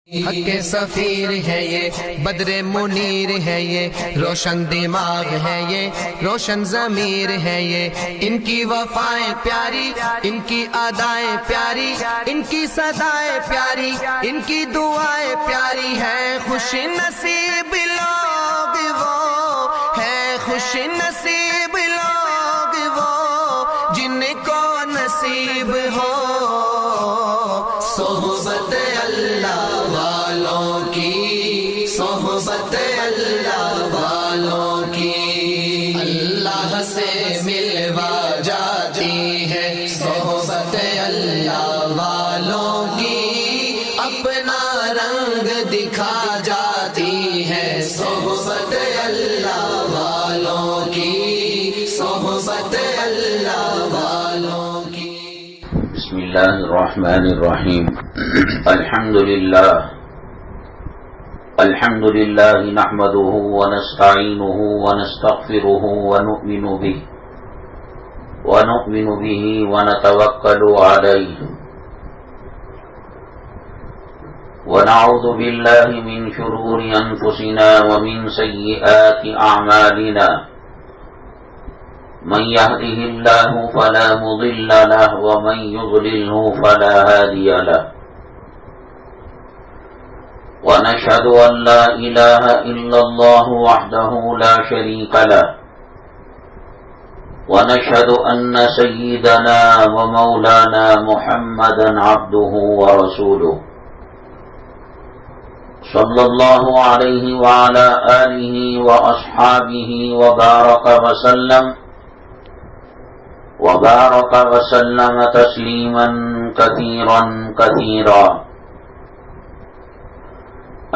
حق کے سفیر ہے یہ، بدر منیر ہے یہ، روشن دماغ ہے یہ، روشن ضمیر ہے یہ، ان کی وفائیں پیاری، ان کی ادائیں پیاری، ان کی صدائیں پیاری، ان کی دعائیں پیاری ہیں۔ خوش نصیب لوگ وہ ہیں، خوش نصیب لوگ وہ جن کو نصیب ہو صحبت اللہ والوں کی، صحبت اللہ والوں کی، اللہ سے ملوا جاتی ہے صحبت اللہ والوں کی، اپنا رنگ دکھا جاتی ہے صحبت اللہ والوں کی، صحبت اللہ والوں کی۔ بسم اللہ الرحمن الرحیم۔ الحمد للہ نحمده ونستعینه ونستغفره ونؤمن به ونتوکل علیہ ونعوذ باللہ من شرور انفسنا ومن سیئات اعمالنا من يهده الله فلا مضل له ومن يضلله فلا هادي له ونشهد أن لا إله إلا الله وحده لا شريك له ونشهد أن سيدنا ومولانا محمدا عبده ورسوله صلى الله عليه وعلى آله وأصحابه وبارك وسلم تسليما كثيرا كثيرا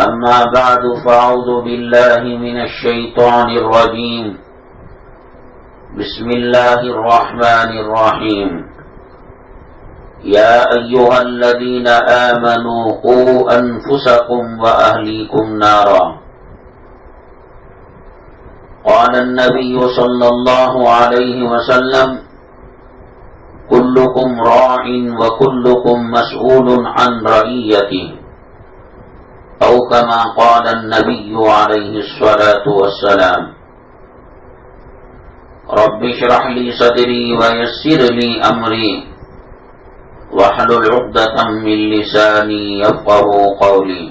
أما بعد فأعوذ بالله من الشيطان الرجيم بسم الله الرحمن الرحيم يا أيها الذين آمنوا قوا أنفسكم وأهليكم نارا قال النبي صلى الله عليه وسلم كلكم راع وكلكم مسؤول عن رعيته أو كما قال النبي عليه الصلاة والسلام رب اشرح لي صدري ويسر لي أمري واحلل عقدة من لساني يفقهوا قولي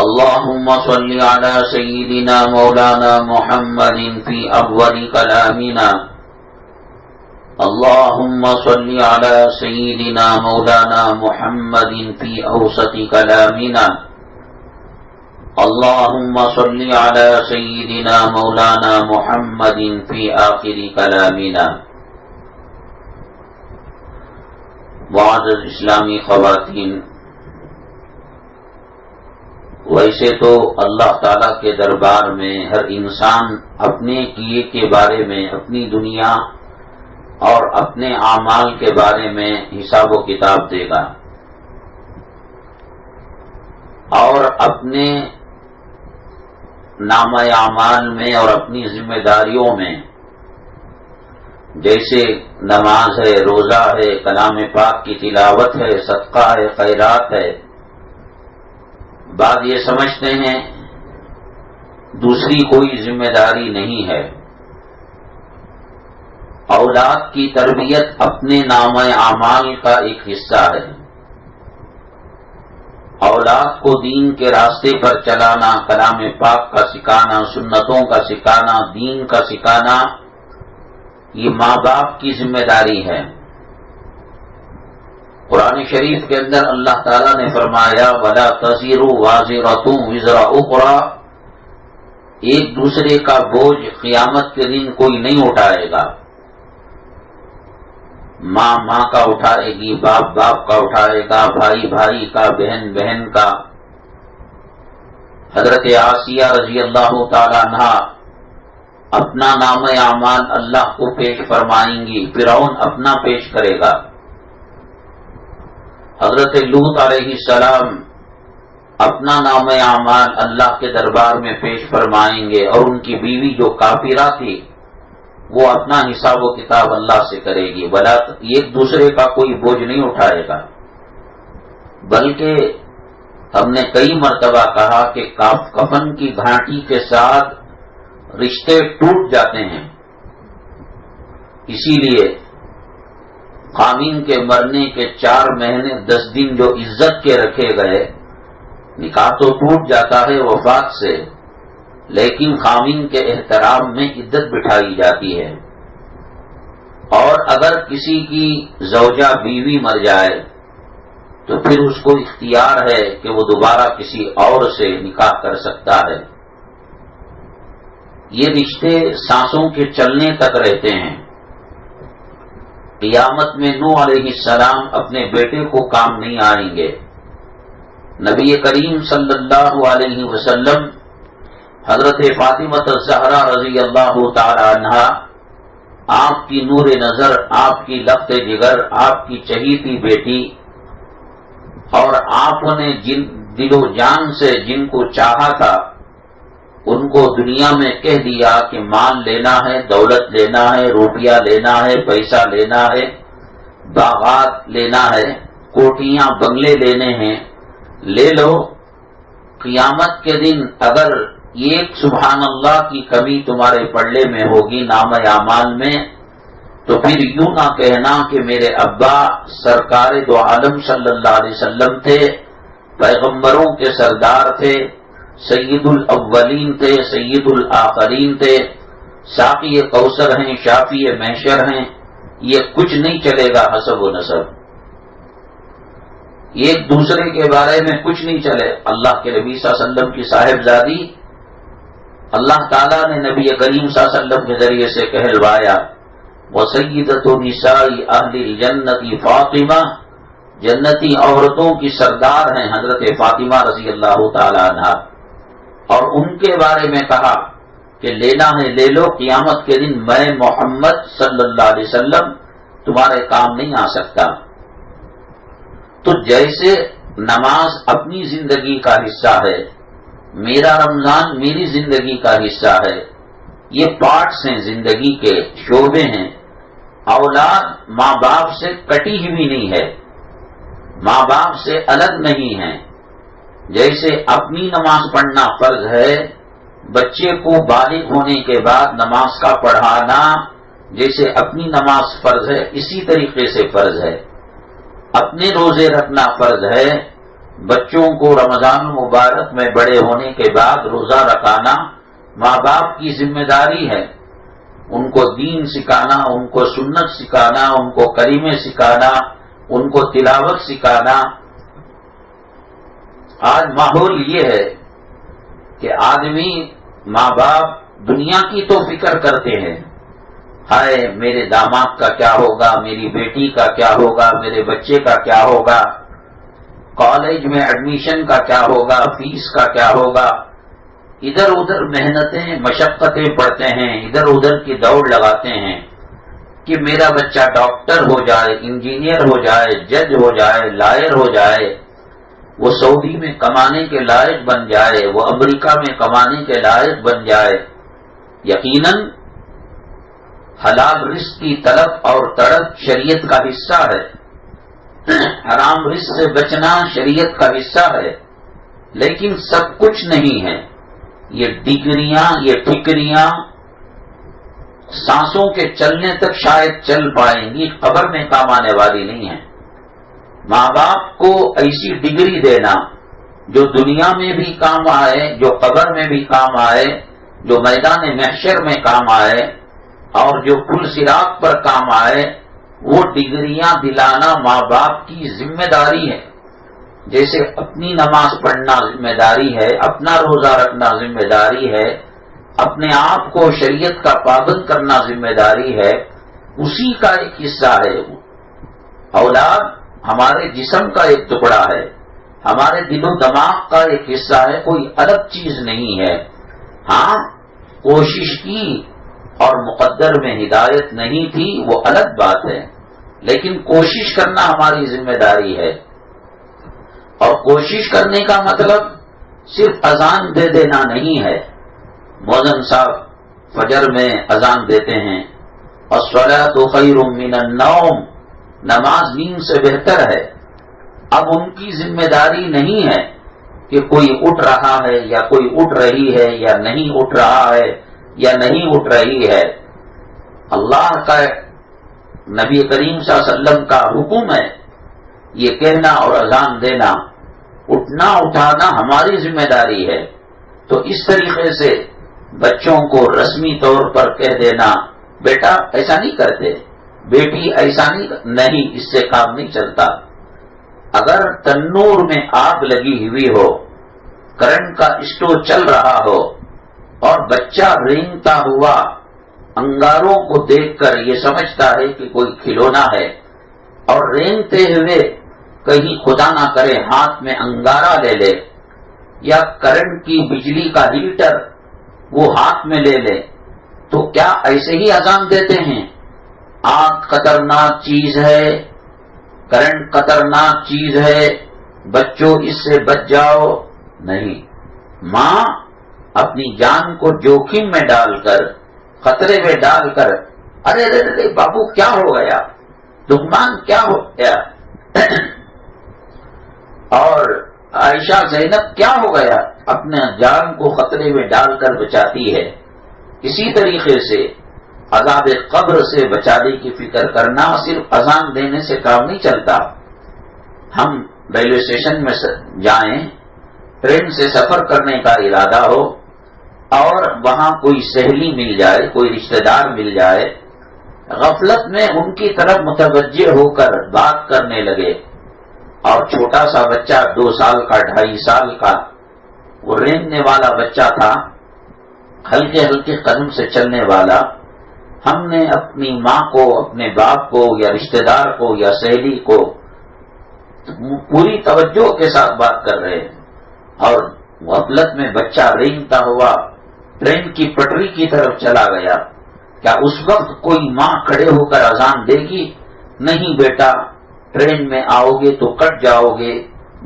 اللهم صل على سيدنا مولانا محمد في أول كلامنا اللهم صل على سيدنا مولانا محمد في أوسط كلامنا اللهم صل على سيدنا مولانا محمد في آخر كلامنا۔ معزز اسلامی خواتین، ویسے تو اللہ تعالیٰ کے دربار میں ہر انسان اپنے کیے کے بارے میں، اپنی دنیا اور اپنے اعمال کے بارے میں حساب و کتاب دے گا، اور اپنے نامہ اعمال میں اور اپنی ذمہ داریوں میں، جیسے نماز ہے، روزہ ہے، کلام پاک کی تلاوت ہے، صدقہ ہے، خیرات ہے، بعض یہ سمجھتے ہیں دوسری کوئی ذمہ داری نہیں ہے۔ اولاد کی تربیت اپنے نامہ اعمال کا ایک حصہ ہے۔ اولاد کو دین کے راستے پر چلانا، کلام پاک کا سکھانا، سنتوں کا سکھانا، دین کا سکھانا، یہ ماں باپ کی ذمہ داری ہے۔ قرآن شریف کے اندر اللہ تعالیٰ نے فرمایا وَلَا تَزِرُ وَازِرَةٌ وِزْرَ أُخْرَىٰ، ایک دوسرے کا بوجھ قیامت کے دن کوئی نہیں اٹھائے گا۔ ماں ماں کا اٹھائے گی، باپ باپ کا اٹھائے گا، بھائی بھائی کا، بہن بہن کا۔ حضرت آسیہ رضی اللہ تعالیٰ عنہا اپنا نام اعمال اللہ کو پیش فرمائیں گی، فرعون اپنا پیش کرے گا۔ حضرت لوط علیہ السلام اپنا نام اعمال اللہ کے دربار میں پیش فرمائیں گے، اور ان کی بیوی جو کافرہ تھی وہ اپنا حساب و کتاب اللہ سے کرے گی، بلا ایک دوسرے کا کوئی بوجھ نہیں اٹھائے گا۔ بلکہ ہم نے کئی مرتبہ کہا کہ کفن کی گھاٹی کے ساتھ رشتے ٹوٹ جاتے ہیں. اسی لیے خامین کے مرنے کے 4 مہینے 10 دن جو عزت کے رکھے گئے، نکاح تو ٹوٹ جاتا ہے وفات سے، لیکن خامین کے احترام میں عدت بٹھائی جاتی ہے. اور اگر کسی کی زوجہ بیوی مر جائے تو پھر اس کو اختیار ہے کہ وہ دوبارہ کسی اور سے نکاح کر سکتا ہے. یہ رشتے سانسوں کے چلنے تک رہتے ہیں. قیامت میں نوح علیہ السلام اپنے بیٹے کو کام نہیں آئیں گے. نبی کریم صلی اللہ علیہ وسلم حضرت فاطمہ الزہرا رضی اللہ تعالی عنہا، آپ کی نور نظر، آپ کی لفت جگر، آپ کی چہیتی بیٹی، اور آپ نے جن دل و جان سے جن کو چاہا تھا ان کو دنیا میں کہہ دیا کہ مال لینا ہے، دولت لینا ہے، روپیہ لینا ہے، پیسہ لینا ہے، باغات لینا ہے، کوٹیاں بنگلے لینے ہیں، لے لو. قیامت کے دن اگر ایک سبحان اللہ کی کمی تمہارے پلڑے میں ہوگی نام اعمال میں، تو پھر یوں نہ کہنا کہ میرے ابا سرکار دو عالم صلی اللہ علیہ وسلم تھے، پیغمبروں کے سردار تھے، سید الاولین تھے، سید الآخرین تھے، ساقی کوثر ہیں، شافی محشر ہیں. یہ کچھ نہیں چلے گا حسب و نسب، ایک دوسرے کے بارے میں کچھ نہیں چلے. اللہ کے نبی صلی اللہ علیہ وسلم کی صاحبزادی اللہ تعالیٰ نے نبی کریم صلی اللہ علیہ وسلم کے ذریعے سے کہلوایا، وَسَيِّدَةُ نِسَاءِ أَهْلِ الْجَنَّةِ فاطمہ، جنتی عورتوں کی سردار ہیں حضرت فاطمہ رضی اللہ تعالی عنہا. اور ان کے بارے میں کہا کہ لینا ہے لے لو، قیامت کے دن میں محمد صلی اللہ علیہ وسلم تمہارے کام نہیں آ سکتا. تو جیسے نماز اپنی زندگی کا حصہ ہے، میرا رمضان میری زندگی کا حصہ ہے، یہ پارٹس ہیں، زندگی کے شعبے ہیں. اولاد ماں باپ سے کٹی ہوئی نہیں ہے، ماں باپ سے الگ نہیں ہے. جیسے اپنی نماز پڑھنا فرض ہے، بچے کو بالغ ہونے کے بعد نماز کا پڑھانا جیسے اپنی نماز فرض ہے، اسی طریقے سے فرض ہے. اپنے روزے رکھنا فرض ہے، بچوں کو رمضان المبارک میں بڑے ہونے کے بعد روزہ رکھانا ماں باپ کی ذمہ داری ہے. ان کو دین سکھانا، ان کو سنت سکھانا، ان کو کلمے سکھانا، ان کو تلاوت سکھانا. آج ماحول یہ ہے کہ آدمی ماں باپ دنیا کی تو فکر کرتے ہیں، ہائے میرے داماد کا کیا ہوگا، میری بیٹی کا کیا ہوگا، میرے بچے کا کیا ہوگا، کالج میں ایڈمیشن کا کیا ہوگا، فیس کا کیا ہوگا. ادھر ادھر محنتیں مشقتیں پڑتے ہیں، ادھر ادھر کی دوڑ لگاتے ہیں کہ میرا بچہ ڈاکٹر ہو جائے، انجینئر ہو جائے، جج ہو جائے، لائر ہو جائے، وہ سعودی میں کمانے کے لائق بن جائے، وہ امریکہ میں کمانے کے لائق بن جائے. یقیناً حلال رزق کی طلب اور تڑپ شریعت کا حصہ ہے، حرام رزق سے بچنا شریعت کا حصہ ہے، لیکن سب کچھ نہیں ہے. یہ ڈگریاں، یہ ٹھکریاں سانسوں کے چلنے تک شاید چل پائیں گی، قبر میں کام آنے والی نہیں ہے. ماں باپ کو ایسی ڈگری دینا جو دنیا میں بھی کام آئے، جو قبر میں بھی کام آئے، جو میدان محشر میں کام آئے، اور جو پل صراط پر کام آئے، وہ ڈگریاں دلانا ماں باپ کی ذمہ داری ہے. جیسے اپنی نماز پڑھنا ذمہ داری ہے، اپنا روزہ رکھنا ذمہ داری ہے، اپنے آپ کو شریعت کا پابند کرنا ذمہ داری ہے، اسی کا ایک حصہ ہے. اولاد ہمارے جسم کا ایک ٹکڑا ہے، ہمارے دل و دماغ کا ایک حصہ ہے، کوئی الگ چیز نہیں ہے. ہاں کوشش کی اور مقدر میں ہدایت نہیں تھی وہ الگ بات ہے، لیکن کوشش کرنا ہماری ذمہ داری ہے. اور کوشش کرنے کا مطلب صرف اذان دے دینا نہیں ہے. مؤذن صاحب فجر میں اذان دیتے ہیں، الصلاۃ خیر من النوم، نماز نیند سے بہتر ہے. اب ان کی ذمہ داری نہیں ہے کہ کوئی اٹھ رہا ہے یا کوئی اٹھ رہی ہے یا نہیں اٹھ رہا ہے یا نہیں اٹھ رہی ہے. اللہ کا نبی کریم صلی اللہ علیہ وسلم کا حکم ہے یہ کہنا اور اذان دینا، اٹھنا اٹھانا ہماری ذمہ داری ہے. تو اس طریقے سے بچوں کو رسمی طور پر کہہ دینا بیٹا ایسا نہیں کرتے، بیٹی ایسا نہیں، اس سے کام نہیں چلتا. اگر تنور میں آگ لگی ہوئی ہو، کرنٹ کا اسٹو چل رہا ہو اور بچہ رینگتا ہوا انگاروں کو دیکھ کر یہ سمجھتا ہے کہ کوئی کھلونا ہے اور رینگتے ہوئے کہیں خدا نہ کرے ہاتھ میں انگارہ لے لے یا کرنٹ کی بجلی کا ہیٹر وہ ہاتھ میں لے لے، تو کیا ایسے ہی اذان دیتے ہیں؟ آگ خطرناک چیز ہے، کرنٹ خطرناک چیز ہے، بچوں اس سے بچ جاؤ. نہیں، ماں اپنی جان کو جوخم میں ڈال کر، خطرے میں ڈال کر، ارے ارے ارے بابو کیا ہو گیا، لقمان کیا ہو گیا، اور عائشہ زینب کیا ہو گیا، اپنے جان کو خطرے میں ڈال کر بچاتی ہے. اسی طریقے سے عذاب قبر سے بچانے کی فکر کرنا صرف اذان دینے سے کام نہیں چلتا. ہم ریلوے اسٹیشن میں جائیں، ٹرین سے سفر کرنے کا ارادہ ہو اور وہاں کوئی سہیلی مل جائے، کوئی رشتہ دار مل جائے، غفلت میں ان کی طرف متوجہ ہو کر بات کرنے لگے اور چھوٹا سا بچہ 2 سال کا 2.5 سال کا وہ رینگنے والا بچہ تھا، ہلکے ہلکے قدم سے چلنے والا. ہم نے اپنی ماں کو، اپنے باپ کو یا رشتہ دار کو یا سہیلی کو پوری توجہ کے ساتھ بات کر رہے ہیں اور غفلت میں بچہ رینگتا ہوا ٹرین کی پٹری کی طرف چلا گیا. کیا اس وقت کوئی ماں کھڑے ہو کر اذان دے گی؟ نہیں بیٹا، ٹرین میں آؤ گے تو کٹ جاؤ گے،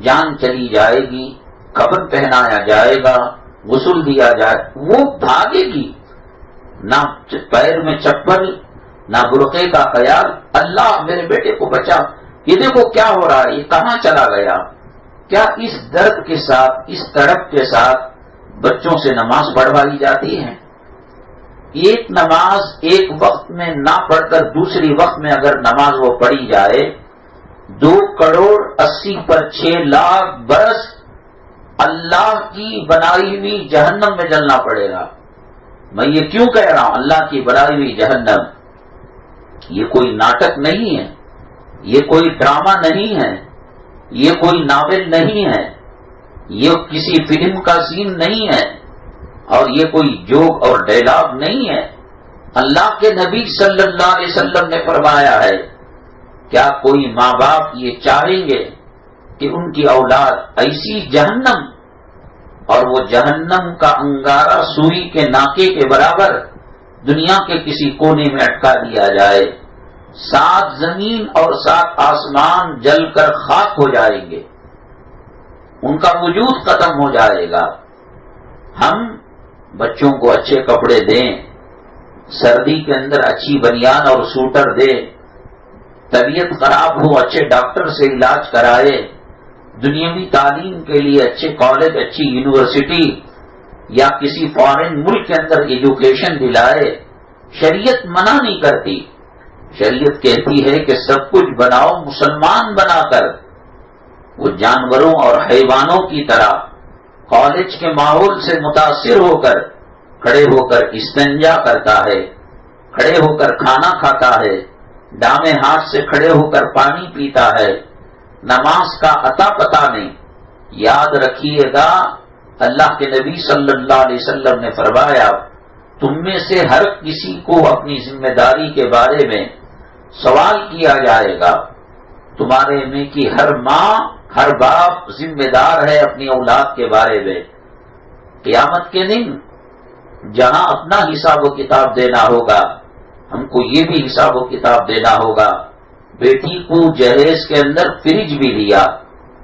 جان چلی جائے گی، کفن پہنایا جائے گا، غسل دیا جائے. وہ بھاگے گی، نہ پیر میں چپل نہ برقعے کا خیال. اللہ میرے بیٹے کو بچا، یہ دیکھو کیا ہو رہا ہے، یہ کہاں چلا گیا. کیا اس درد کے ساتھ، اس تڑپ کے ساتھ بچوں سے نماز پڑھوائی جاتی ہے؟ ایک نماز ایک وقت میں نہ پڑھ کر دوسری وقت میں اگر نماز وہ پڑھی جائے 2,80,00,000 پر 6 لاکھ برس اللہ کی بنائی ہوئی جہنم میں جلنا پڑے گا. میں یہ کیوں کہہ رہا ہوں اللہ کی بنائی ہوئی جہنم؟ یہ کوئی ناٹک نہیں ہے، یہ کوئی ڈرامہ نہیں ہے، یہ کوئی ناول نہیں ہے، یہ کسی فلم کا سین نہیں ہے اور یہ کوئی جوک اور ڈائلاگ نہیں ہے. اللہ کے نبی صلی اللہ علیہ وسلم نے فرمایا ہے، کیا کوئی ماں باپ یہ چاہیں گے کہ ان کی اولاد ایسی جہنم، اور وہ جہنم کا انگارہ سوئی کے ناکے کے برابر دنیا کے کسی کونے میں اٹکا دیا جائے، 7 زمین اور 7 آسمان جل کر خاک ہو جائیں گے، ان کا وجود ختم ہو جائے گا. ہم بچوں کو اچھے کپڑے دیں، سردی کے اندر اچھی بنیان اور سوٹر دیں، طبیعت خراب ہو اچھے ڈاکٹر سے علاج کرائے، دنیاوی تعلیم کے لیے اچھے کالج، اچھی یونیورسٹی یا کسی فارن ملک کے اندر ایجوکیشن دلائے. شریعت منع نہیں کرتی، شریعت کہتی ہے کہ سب کچھ بناؤ مسلمان بنا کر. وہ جانوروں اور حیوانوں کی طرح کالج کے ماحول سے متاثر ہو کر کھڑے ہو کر استنجا کرتا ہے، کھڑے ہو کر کھانا کھاتا ہے، دامے ہاتھ سے کھڑے ہو کر پانی پیتا ہے. نماز کا عطا پتہ نہیں. یاد رکھیے گا اللہ کے نبی صلی اللہ علیہ وسلم نے فرمایا، تم میں سے ہر کسی کو اپنی ذمہ داری کے بارے میں سوال کیا جائے گا. تمہارے میں کی ہر ماں، ہر باپ ذمہ دار ہے اپنی اولاد کے بارے میں. قیامت کے دن جہاں اپنا حساب و کتاب دینا ہوگا، ہم کو یہ بھی حساب و کتاب دینا ہوگا. بیٹی کو جہیز کے اندر فریج بھی دیا،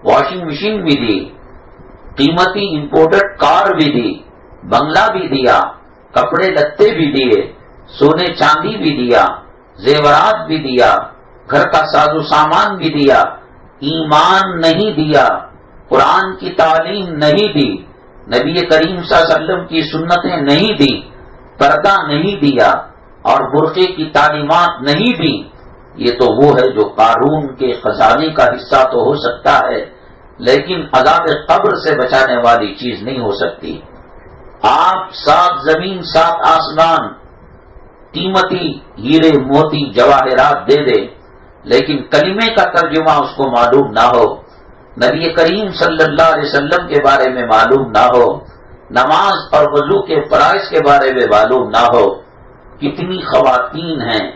واشنگ مشین بھی دی، قیمتی امپورٹڈ کار بھی دی، بنگلہ بھی دیا، کپڑے لتے بھی دیے، سونے چاندی بھی دیا، زیورات بھی دیا، گھر کا ساز و سامان بھی دیا. ایمان نہیں دیا، قرآن کی تعلیم نہیں دی، نبی کریم صلی اللہ علیہ وسلم کی سنتیں نہیں دی، پردہ نہیں دیا اور برقعے کی تعلیمات نہیں دی، یہ تو وہ ہے جو قارون کے خزانے کا حصہ تو ہو سکتا ہے، لیکن عذاب قبر سے بچانے والی چیز نہیں ہو سکتی۔ آپ 7 زمین 7 آسمان قیمتی ہیرے موتی جواہرات دے دے، لیکن کلمے کا ترجمہ اس کو معلوم نہ ہو، نبی کریم صلی اللہ علیہ وسلم کے بارے میں معلوم نہ ہو، نماز اور وضو کے فرائض کے بارے میں معلوم نہ ہو۔ کتنی خواتین ہیں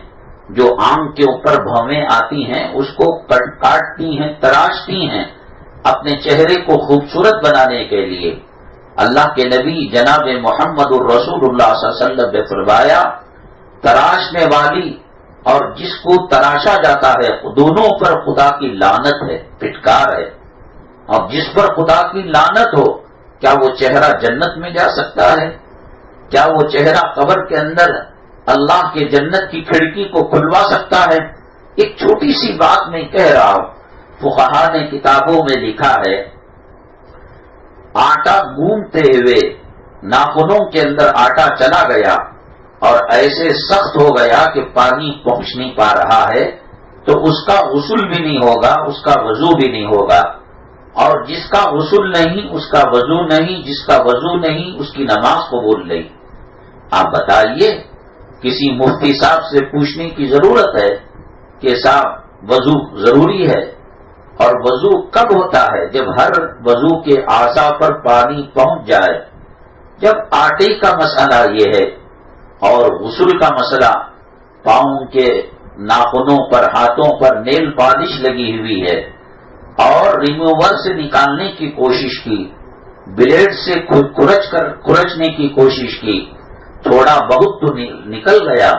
جو آنکھ کے اوپر بھویں آتی ہیں، اس کو کاٹتی ہیں، تراشتی ہیں اپنے چہرے کو خوبصورت بنانے کے لیے۔ اللہ کے نبی جناب محمد الرسول اللہ صلی اللہ علیہ وسلم نے فرمایا، تراشنے والی اور جس کو تراشا جاتا ہے دونوں پر خدا کی لعنت ہے، پھٹکار ہے۔ اور جس پر خدا کی لعنت ہو، کیا وہ چہرہ جنت میں جا سکتا ہے؟ کیا وہ چہرہ قبر کے اندر اللہ کے جنت کی کھڑکی کو کھلوا سکتا ہے؟ ایک چھوٹی سی بات میں کہہ رہا ہوں، فقہا نے کتابوں میں لکھا ہے، آٹا گوندتے ہوئے ناخنوں کے اندر آٹا چلا گیا اور ایسے سخت ہو گیا کہ پانی پہنچ نہیں پا رہا ہے، تو اس کا غسل بھی نہیں ہوگا، اس کا وضو بھی نہیں ہوگا، اور جس کا غسل نہیں اس کا وضو نہیں، جس کا وضو نہیں اس کی نماز قبول نہیں۔ آپ بتائیے، کسی مفتی صاحب سے پوچھنے کی ضرورت ہے کہ صاحب وضو ضروری ہے، اور وضو کب ہوتا ہے؟ جب ہر وضو کے اعضاء پر پانی پہنچ جائے۔ جب آٹے کا مسئلہ یہ ہے اور غسل کا مسئلہ، پاؤں کے ناخنوں پر، ہاتھوں پر نیل پالش لگی ہوئی ہے اور ریموور سے نکالنے کی کوشش کی، بلیڈ سے کھرچنے کی کوشش کی، تھوڑا بہت تو نکل گیا،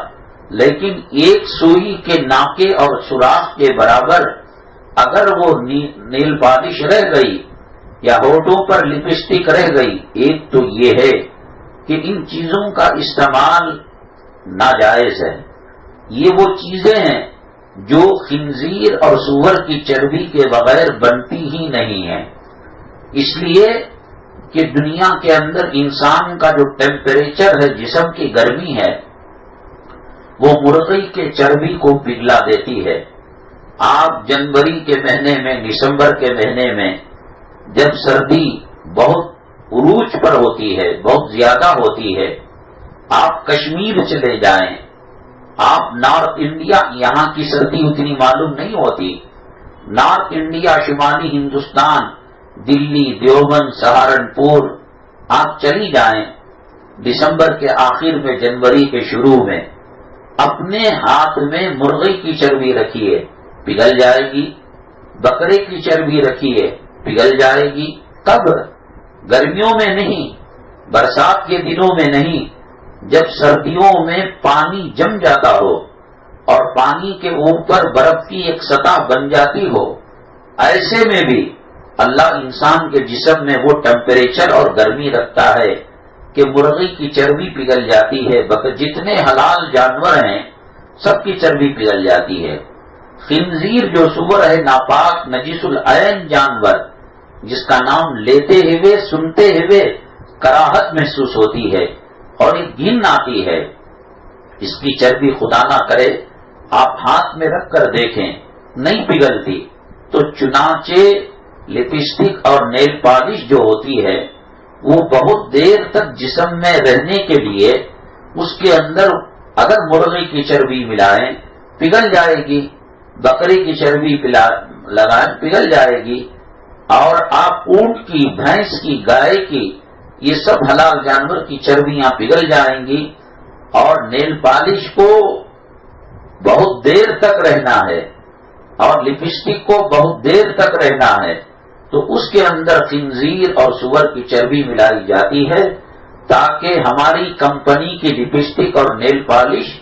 لیکن ایک سوئی کے ناکے اور سوراخ کے برابر اگر وہ نیل پالش رہ گئی یا ہونٹوں پر لپسٹک رہ گئی، ایک تو یہ ہے کہ ان چیزوں کا استعمال ناجائز ہے۔ یہ وہ چیزیں ہیں جو خنزیر اور سور کی چربی کے بغیر بنتی ہی نہیں ہیں، اس لیے کہ دنیا کے اندر انسان کا جو ٹیمپریچر ہے، جسم کی گرمی ہے، وہ مرغی کے چربی کو پگھلا دیتی ہے۔ آپ جنوری کے مہینے میں، دسمبر کے مہینے میں جب سردی بہت عروج پر ہوتی ہے، بہت زیادہ ہوتی ہے، آپ کشمیر چلے جائیں، آپ نارتھ انڈیا، یہاں کی سردی اتنی معلوم نہیں ہوتی، نارتھ انڈیا، شمالی ہندوستان، دلی، دیوبند، سہارنپور، آپ چلی جائیں دسمبر کے آخر میں، جنوری کے شروع میں، اپنے ہاتھ میں مرغی کی چربی رکھیے، پگھل جائے گی، بکرے کی چربی رکھیے، پگھل جائے گی۔ کب؟ گرمیوں میں نہیں، برسات کے دنوں میں نہیں، جب سردیوں میں پانی جم جاتا ہو اور پانی کے اوپر برف کی ایک سطح بن جاتی ہو، ایسے میں بھی اللہ انسان کے جسم میں وہ ٹیمپریچر اور گرمی رکھتا ہے کہ مرغی کی چربی پگھل جاتی ہے، جتنے حلال جانور ہیں سب کی چربی پگھل جاتی ہے۔ خنزیر جو سور ہے، ناپاک نجس العین جانور، جس کا نام لیتے ہوئے، سنتے ہوئے کراہت محسوس ہوتی ہے اور ایک گھن آتی ہے، اس کی چربی خدا نہ کرے آپ ہاتھ میں رکھ کر دیکھیں نہیں پگھلتی، تو چنانچہ لپسٹک اور نیل پالش جو ہوتی ہے وہ بہت دیر تک جسم میں رہنے کے لیے اس کے اندر اگر مرغی کی چربی ملائیں پگھل جائے گی، بکری کی چربی لگائیں پگھل جائے گی، اور آپ اونٹ کی، بھینس کی، گائے کی، یہ سب حلال جانور کی چربیاں پگھل جائیں گی۔ اور نیل پالش کو بہت دیر تک رہنا ہے اور لپسٹک کو بہت دیر تک رہنا ہے، تو اس کے اندر خنزیر اور سور کی چربی ملائی جاتی ہے تاکہ ہماری کمپنی کی لپسٹک اور نیل پالش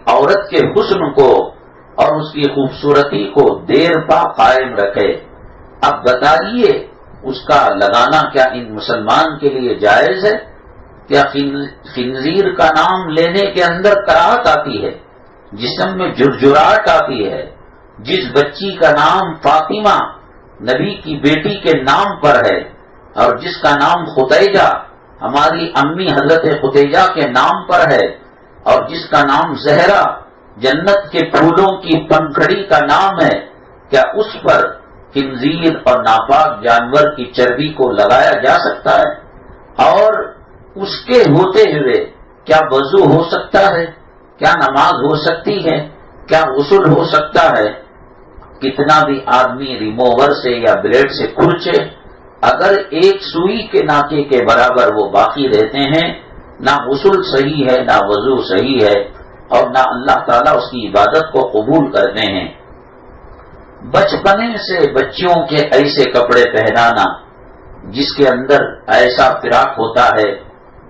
عورت کے حسن کو اور اس کی خوبصورتی کو دیر پا قائم رکھے۔ اب بتائیے اس کا لگانا کیا ان مسلمان کے لیے جائز ہے؟ کیا خنزیر کا نام لینے کے اندر کراہت آتی ہے، جسم میں جرجراہٹ آتی ہے، جس بچی کا نام فاطمہ نبی کی بیٹی کے نام پر ہے، اور جس کا نام خدیجہ ہماری امی حضرت خدیجہ کے نام پر ہے، اور جس کا نام زہرا جنت کے پھولوں کی پنکھڑی کا نام ہے، کیا اس پر خنزیر اور ناپاک جانور کی چربی کو لگایا جا سکتا ہے؟ اور اس کے ہوتے ہوئے کیا وضو ہو سکتا ہے؟ کیا نماز ہو سکتی ہے؟ کیا غسل ہو سکتا ہے؟ کتنا بھی آدمی ریموور سے یا بلیڈ سے کھرچے، اگر ایک سوئی کے ناکے کے برابر وہ باقی رہتے ہیں، نہ غسل صحیح ہے، نہ وضو صحیح ہے، اور نہ اللہ تعالیٰ اس کی عبادت کو قبول کرتے ہیں۔ بچپنے سے بچیوں کے ایسے کپڑے پہنانا جس کے اندر ایسا فراق ہوتا ہے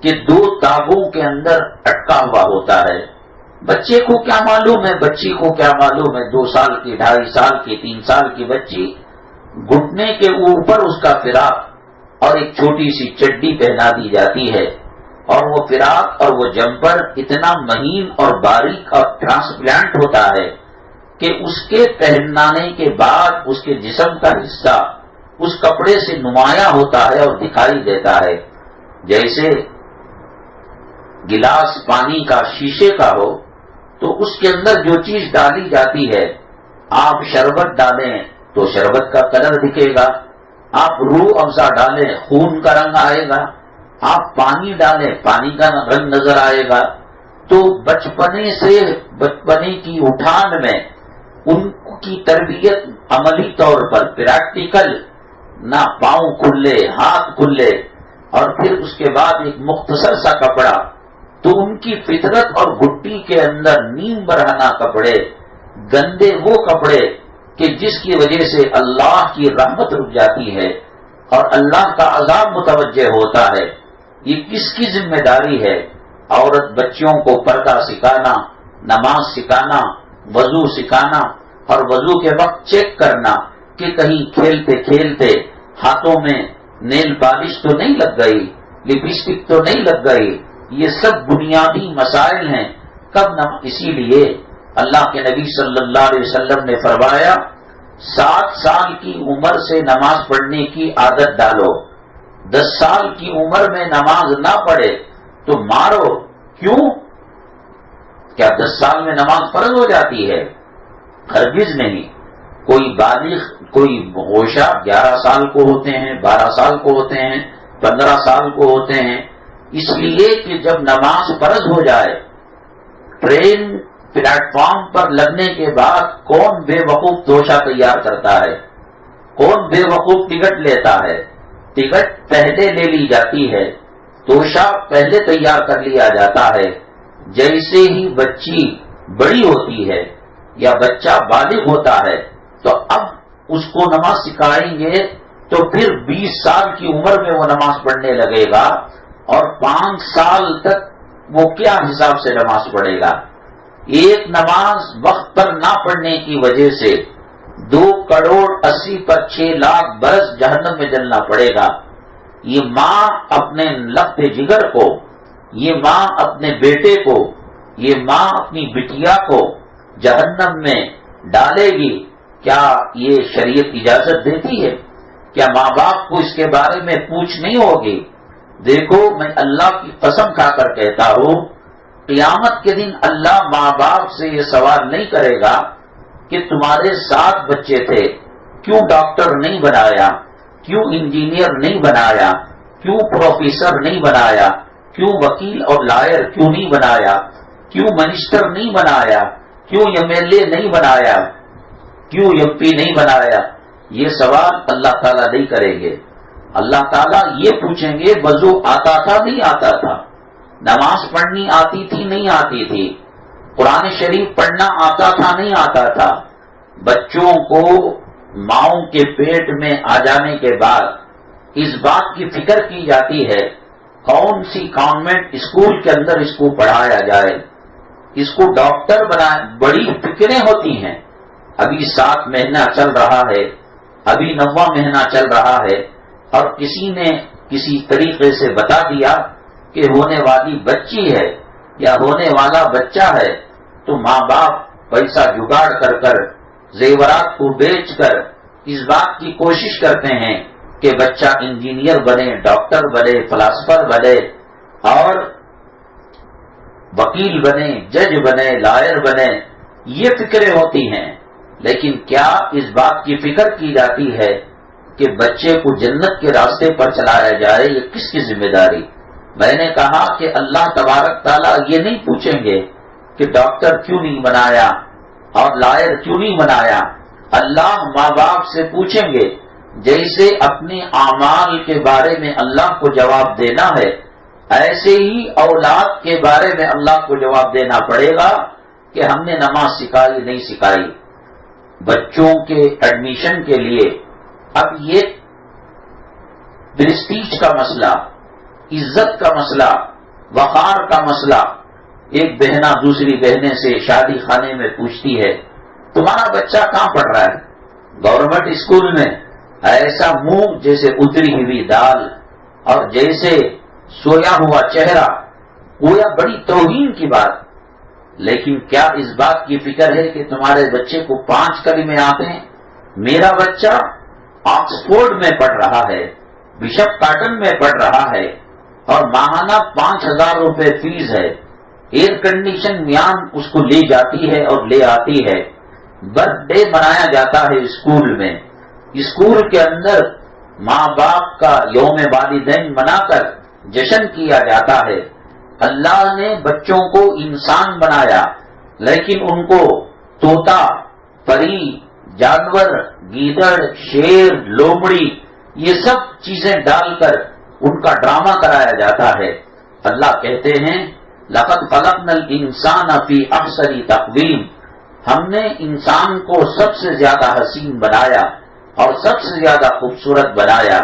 کہ 2 تاگوں کے اندر اٹکا ہوا ہوتا ہے، بچے کو کیا معلوم ہے، بچی کو کیا معلوم ہے، 2 سال کی، 2.5 سال کی، 3 سال کی بچی، گھٹنے کے اوپر اس کا فراق اور ایک چھوٹی سی چڈی پہنا دی جاتی ہے، اور وہ فراق اور وہ جمپر اتنا مہین اور باریک اور ٹرانسپلانٹ ہوتا ہے کہ اس کے پہنانے کے بعد اس کے جسم کا حصہ اس کپڑے سے نمایاں ہوتا ہے اور دکھائی دیتا ہے۔ جیسے گلاس پانی کا شیشے کا ہو تو اس کے اندر جو چیز ڈالی جاتی ہے، آپ شربت ڈالیں تو شربت کا کلر دکھے گا، آپ روح افزا ڈالیں خون کا رنگ آئے گا، آپ پانی ڈالیں پانی کا رنگ نظر آئے گا۔ تو بچپنے سے بچپنے کی اٹھان میں ان کی تربیت عملی طور پر پریکٹیکل، نہ پاؤں کھلے ہاتھ کھلے، اور پھر اس کے بعد ایک مختصر سا کپڑا، تو ان کی فطرت اور گھٹی کے اندر نیم برہنہ کپڑے، گندے وہ کپڑے کہ جس کی وجہ سے اللہ کی رحمت رک جاتی ہے اور اللہ کا عذاب متوجہ ہوتا ہے۔ یہ کس کی ذمہ داری ہے؟ عورت بچیوں کو پردہ سکھانا، نماز سکھانا، وضو سکھانا، اور وضو کے وقت چیک کرنا کہ کہیں کھیلتے کھیلتے ہاتھوں میں نیل پالش تو نہیں لگ گئی، لپسٹک تو نہیں لگ گئی۔ یہ سب بنیادی مسائل ہیں۔ اسی لیے اللہ کے نبی صلی اللہ علیہ وسلم نے فرمایا 7 سال کی عمر سے نماز پڑھنے کی عادت ڈالو، 10 سال کی عمر میں نماز نہ پڑھے تو مارو۔ کیوں؟ کیا 10 سال میں نماز فرض ہو جاتی ہے؟ ہرگز نہیں۔ کوئی بالغ، کوئی ہوشا 11 سال کو ہوتے ہیں، 12 سال کو ہوتے ہیں، 15 سال کو ہوتے ہیں، اس لیے کہ جب نماز فرض ہو جائے، ٹرین پلیٹ فارم پر لگنے کے بعد کون بے وقوف توشہ تیار کرتا ہے؟ کون بے وقوف ٹکٹ لیتا ہے؟ ٹکٹ پہلے لے لی جاتی ہے، توشہ پہلے تیار کر لیا جاتا ہے۔ جیسے ہی بچی بڑی ہوتی ہے یا بچہ بالغ ہوتا ہے تو اب اس کو نماز سکھائیں گے تو پھر 20 سال کی عمر میں وہ نماز پڑھنے لگے گا، اور 5 سال تک وہ کیا حساب سے نماز پڑھے گا؟ ایک نماز وقت پر نہ پڑھنے کی وجہ سے 2,80,00,000 پر 6 لاکھ برس جہنم میں جلنا پڑے گا۔ یہ ماں اپنے لخت جگر کو، یہ ماں اپنے بیٹے کو، یہ ماں اپنی بٹیا کو جہنم میں ڈالے گی۔ کیا یہ شریعت اجازت دیتی ہے؟ کیا ماں باپ کو اس کے بارے میں پوچھ نہیں ہوگی؟ دیکھو، میں اللہ کی قسم کھا کر کہتا ہوں، قیامت کے دن اللہ ماں باپ سے یہ سوال نہیں کرے گا کہ تمہارے 7 بچے تھے، کیوں ڈاکٹر نہیں بنایا، کیوں انجینئر نہیں بنایا، کیوں پروفیسر نہیں بنایا، کیوں وکیل اور لائر کیوں نہیں بنایا، کیوں منسٹر نہیں بنایا، کیوں MLA نہیں بنایا، کیوں MP نہیں بنایا؟ یہ سوال اللہ تعالیٰ نہیں کریں گے۔ اللہ تعالیٰ یہ پوچھیں گے وضو آتا تھا نہیں آتا تھا، نماز پڑھنی آتی تھی نہیں آتی تھی، قرآن شریف پڑھنا آتا تھا نہیں آتا تھا۔ بچوں کو ماؤں کے پیٹ میں آ جانے کے بعد اس بات کی فکر کی جاتی ہے کون سی کانوینٹ اسکول کے اندر اس کو پڑھایا جائے، اس کو ڈاکٹر بنائے، بڑی فکریں ہوتی ہیں۔ ابھی 7 مہینہ چل رہا ہے، ابھی 9واں مہینہ چل رہا ہے، اور کسی نے کسی طریقے سے بتا دیا کہ ہونے والی بچی ہے یا ہونے والا بچہ ہے، تو ماں باپ پیسہ جگاڑ کر زیورات کو بیچ کر اس بات کی کوشش کرتے ہیں کہ بچہ انجینئر بنے، ڈاکٹر بنے، فلاسفر بنے اور وکیل بنے، جج بنے، لائر بنے، یہ فکریں ہوتی ہیں، لیکن کیا اس بات کی فکر کی جاتی ہے کہ بچے کو جنت کے راستے پر چلایا جائے؟ یہ کس کی ذمہ داری؟ میں نے کہا کہ اللہ تبارک تعالیٰ یہ نہیں پوچھیں گے کہ ڈاکٹر کیوں نہیں بنایا اور لائر کیوں نہیں بنایا. اللہ ماں باپ سے پوچھیں گے، جیسے اپنے اعمال کے بارے میں اللہ کو جواب دینا ہے، ایسے ہی اولاد کے بارے میں اللہ کو جواب دینا پڑے گا کہ ہم نے نماز سکھائی نہیں سکھائی. بچوں کے ایڈمیشن کے لیے اب یہ پریسٹیج کا مسئلہ، عزت کا مسئلہ، وقار کا مسئلہ. ایک بہنا دوسری بہنے سے شادی خانے میں پوچھتی ہے تمہارا بچہ کہاں پڑھ رہا ہے؟ گورنمنٹ اسکول میں. ایسا منہ جیسے اتری ہوئی دال اور جیسے سویا ہوا چہرہ، گویا بڑی توہین کی بات. لیکن کیا اس بات کی فکر ہے کہ تمہارے بچے کو 5 کلمے آتے ہیں؟ میرا بچہ آکسفورڈ میں پڑھ رہا ہے، بشپ کاٹن میں پڑھ رہا ہے اور ماہانہ 5000 روپے فیس ہے. ایئر کنڈیشن میان اس کو لے جاتی ہے اور لے آتی ہے. برتھ ڈے منایا جاتا ہے اسکول میں. اسکول کے اندر ماں باپ کا یوم والدین منا کر جشن کیا جاتا ہے. اللہ نے بچوں کو انسان بنایا، لیکن ان کو طوطا، پری، جانور، گیدڑ، شیر، لومڑی، یہ سب چیزیں ڈال کر ان کا ڈرامہ کرایا جاتا ہے. اللہ کہتے ہیں لقد خلقنا الانسان فی احسن تقویم، ہم نے انسان کو سب سے زیادہ حسین بنایا اور سب سے زیادہ خوبصورت بنایا.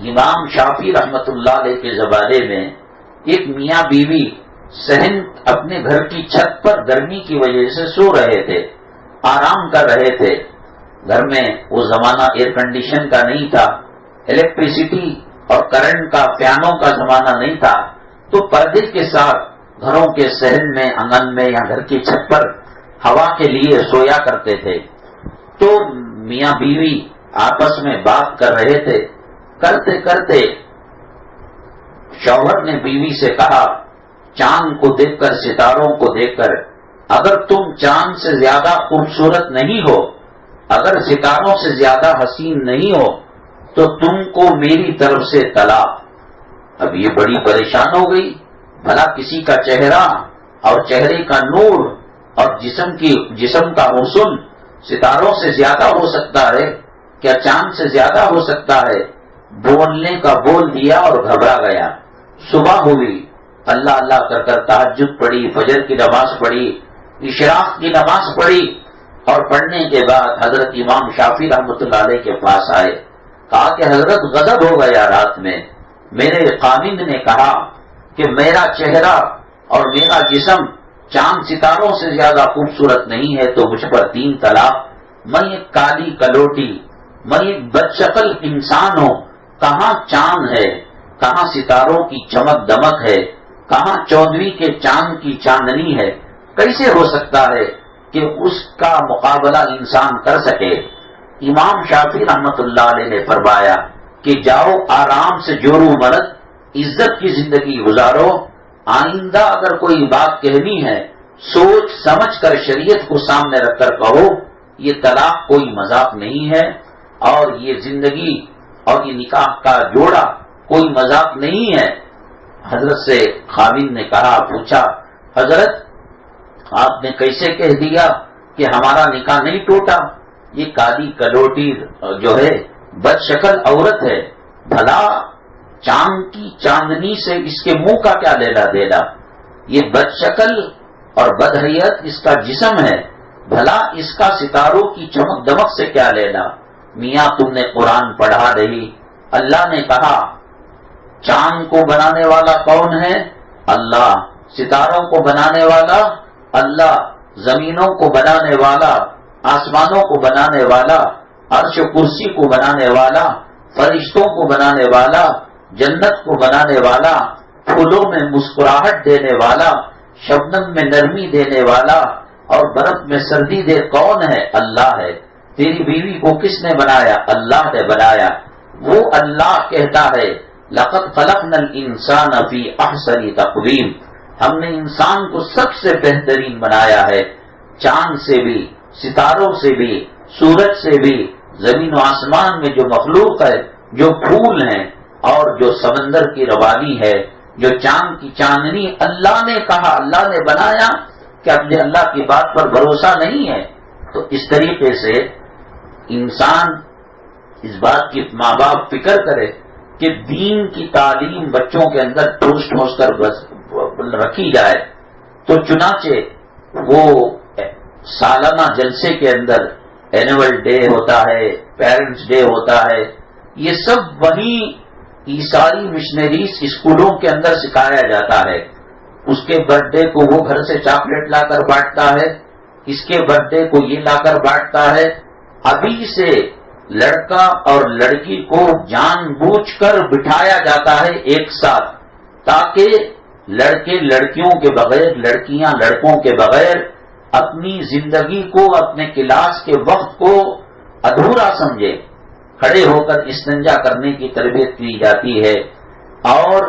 امام شافعی رحمت اللہ علیہ کے زمانے میں ایک میاں بیوی صحن اپنے گھر کی چھت پر گرمی کی وجہ سے سو رہے تھے، آرام کر رہے تھے. گھر میں وہ زمانہ ایئر کنڈیشن کا نہیں تھا، الیکٹریسٹی اور کرنٹ کا، فینوں کا زمانہ نہیں تھا، تو پردے کے ساتھ گھروں کے صحن میں، آنگن میں یا گھر کی چھت پر ہوا کے لیے سویا کرتے تھے. تو میاں بیوی آپس میں بات کر رہے تھے. کرتے کرتے شوہر نے بیوی سے کہا چاند کو دیکھ کر، ستاروں کو دیکھ کر، اگر تم چاند سے زیادہ خوبصورت نہیں ہو، اگر ستاروں سے زیادہ حسین نہیں ہو تو تم کو میری طرف سے طلاق. اب یہ بڑی پریشان ہو گئی. بھلا کسی کا چہرہ اور چہرے کا نور اور جسم کا حسن ستاروں سے زیادہ ہو سکتا ہے کیا چاند سے زیادہ ہو سکتا ہے؟ بولنے کا بول دیا اور گھبرا گیا. صبح ہوئی، اللہ اللہ کر کر تہجد پڑھی، فجر کی نماز پڑھی، اشراق کی نماز پڑھی اور پڑھنے کے بعد حضرت امام شافعی رحمۃ اللہ علیہ کے پاس آئے. کہا کہ حضرت غضب ہو گیا رات میں، میرے خامند نے کہا کہ میرا چہرہ اور میرا جسم چاند ستاروں سے زیادہ خوبصورت نہیں ہے تو مجھ پر 3 طلاق. میں ایک کالی کلوٹی، میں ایک بدشکل انسان ہوں. کہاں چاند ہے، کہاں ستاروں کی چمک دمک ہے، کہاں 14ویں کے چاند کی چاندنی ہے؟ کیسے ہو سکتا ہے کہ اس کا مقابلہ انسان کر سکے؟ امام شافعی رحمت اللہ علیہ نے فرمایا کہ جاؤ آرام سے جورو مرد عزت کی زندگی گزارو. آئندہ اگر کوئی بات کہنی ہے سوچ سمجھ کر شریعت کو سامنے رکھ کر کہو. یہ طلاق کوئی مذاق نہیں ہے اور یہ زندگی اور یہ نکاح کا جوڑا کوئی مذاق نہیں ہے. حضرت سے خاوند نے کہا، پوچھا حضرت آپ نے کیسے کہہ دیا کہ ہمارا نکاح نہیں ٹوٹا؟ یہ کالی کلوٹی جو ہے بد شکل عورت ہے، بھلا چاند کی چاندنی سے اس کے منہ کا کیا لینا دینا؟ یہ بد شکل اور بدحیت اس کا جسم ہے، بھلا اس کا ستاروں کی چمک دمک سے کیا لینا؟ میاں تم نے قرآن پڑھا نہیں. اللہ نے کہا چاند کو بنانے والا کون ہے؟ اللہ. ستاروں کو بنانے والا اللہ. زمینوں کو بنانے والا، آسمانوں کو بنانے والا، عرش و کرسی کو بنانے والا، فرشتوں کو بنانے والا، جنت کو بنانے والا، پھولوں میں مسکراہٹ دینے والا، شبنم میں نرمی دینے والا، اور برف میں سردی دے کون ہے؟ اللہ ہے۔ تیری بیوی کو کس نے بنایا؟ اللہ نے بنایا۔ وہ اللہ کہتا ہے لقد خلقنا الانسان فی احسن تقویم، ہم نے انسان کو سب سے بہترین بنایا ہے، چاند سے بھی، ستاروں سے بھی، سورج سے بھی، زمین و آسمان میں جو مخلوق ہے، جو پھول ہیں اور جو سمندر کی روانی ہے، جو چاند کی چاندنی، اللہ نے کہا، اللہ نے بنایا۔ کہ اپنے اللہ کی بات پر بھروسہ نہیں ہے؟ تو اس طریقے سے انسان اس بات کی ماں باپ فکر کرے کہ دین کی تعلیم بچوں کے اندر ٹھوس ٹھوس کر رکھی جائے۔ تو چنانچہ وہ سالانہ جلسے کے اندر اینول ڈے ہوتا ہے، پیرنٹس ڈے ہوتا ہے، یہ سب وہی عیسائی مشنریز اسکولوں کے اندر سکھایا جاتا ہے۔ اس کے برتھ ڈے کو وہ گھر سے چاکلیٹ لا کر بانٹتا ہے، اس کے برتھ ڈے کو یہ لا کر بانٹتا ہے۔ ابھی سے لڑکا اور لڑکی کو جان بوجھ کر بٹھایا جاتا ہے ایک ساتھ، تاکہ لڑکے لڑکیوں کے بغیر، لڑکیاں لڑکوں کے بغیر اپنی زندگی کو، اپنے کلاس کے وقت کو ادھورا سمجھے۔ کھڑے ہو کر استنجا کرنے کی تربیت کی جاتی ہے۔ اور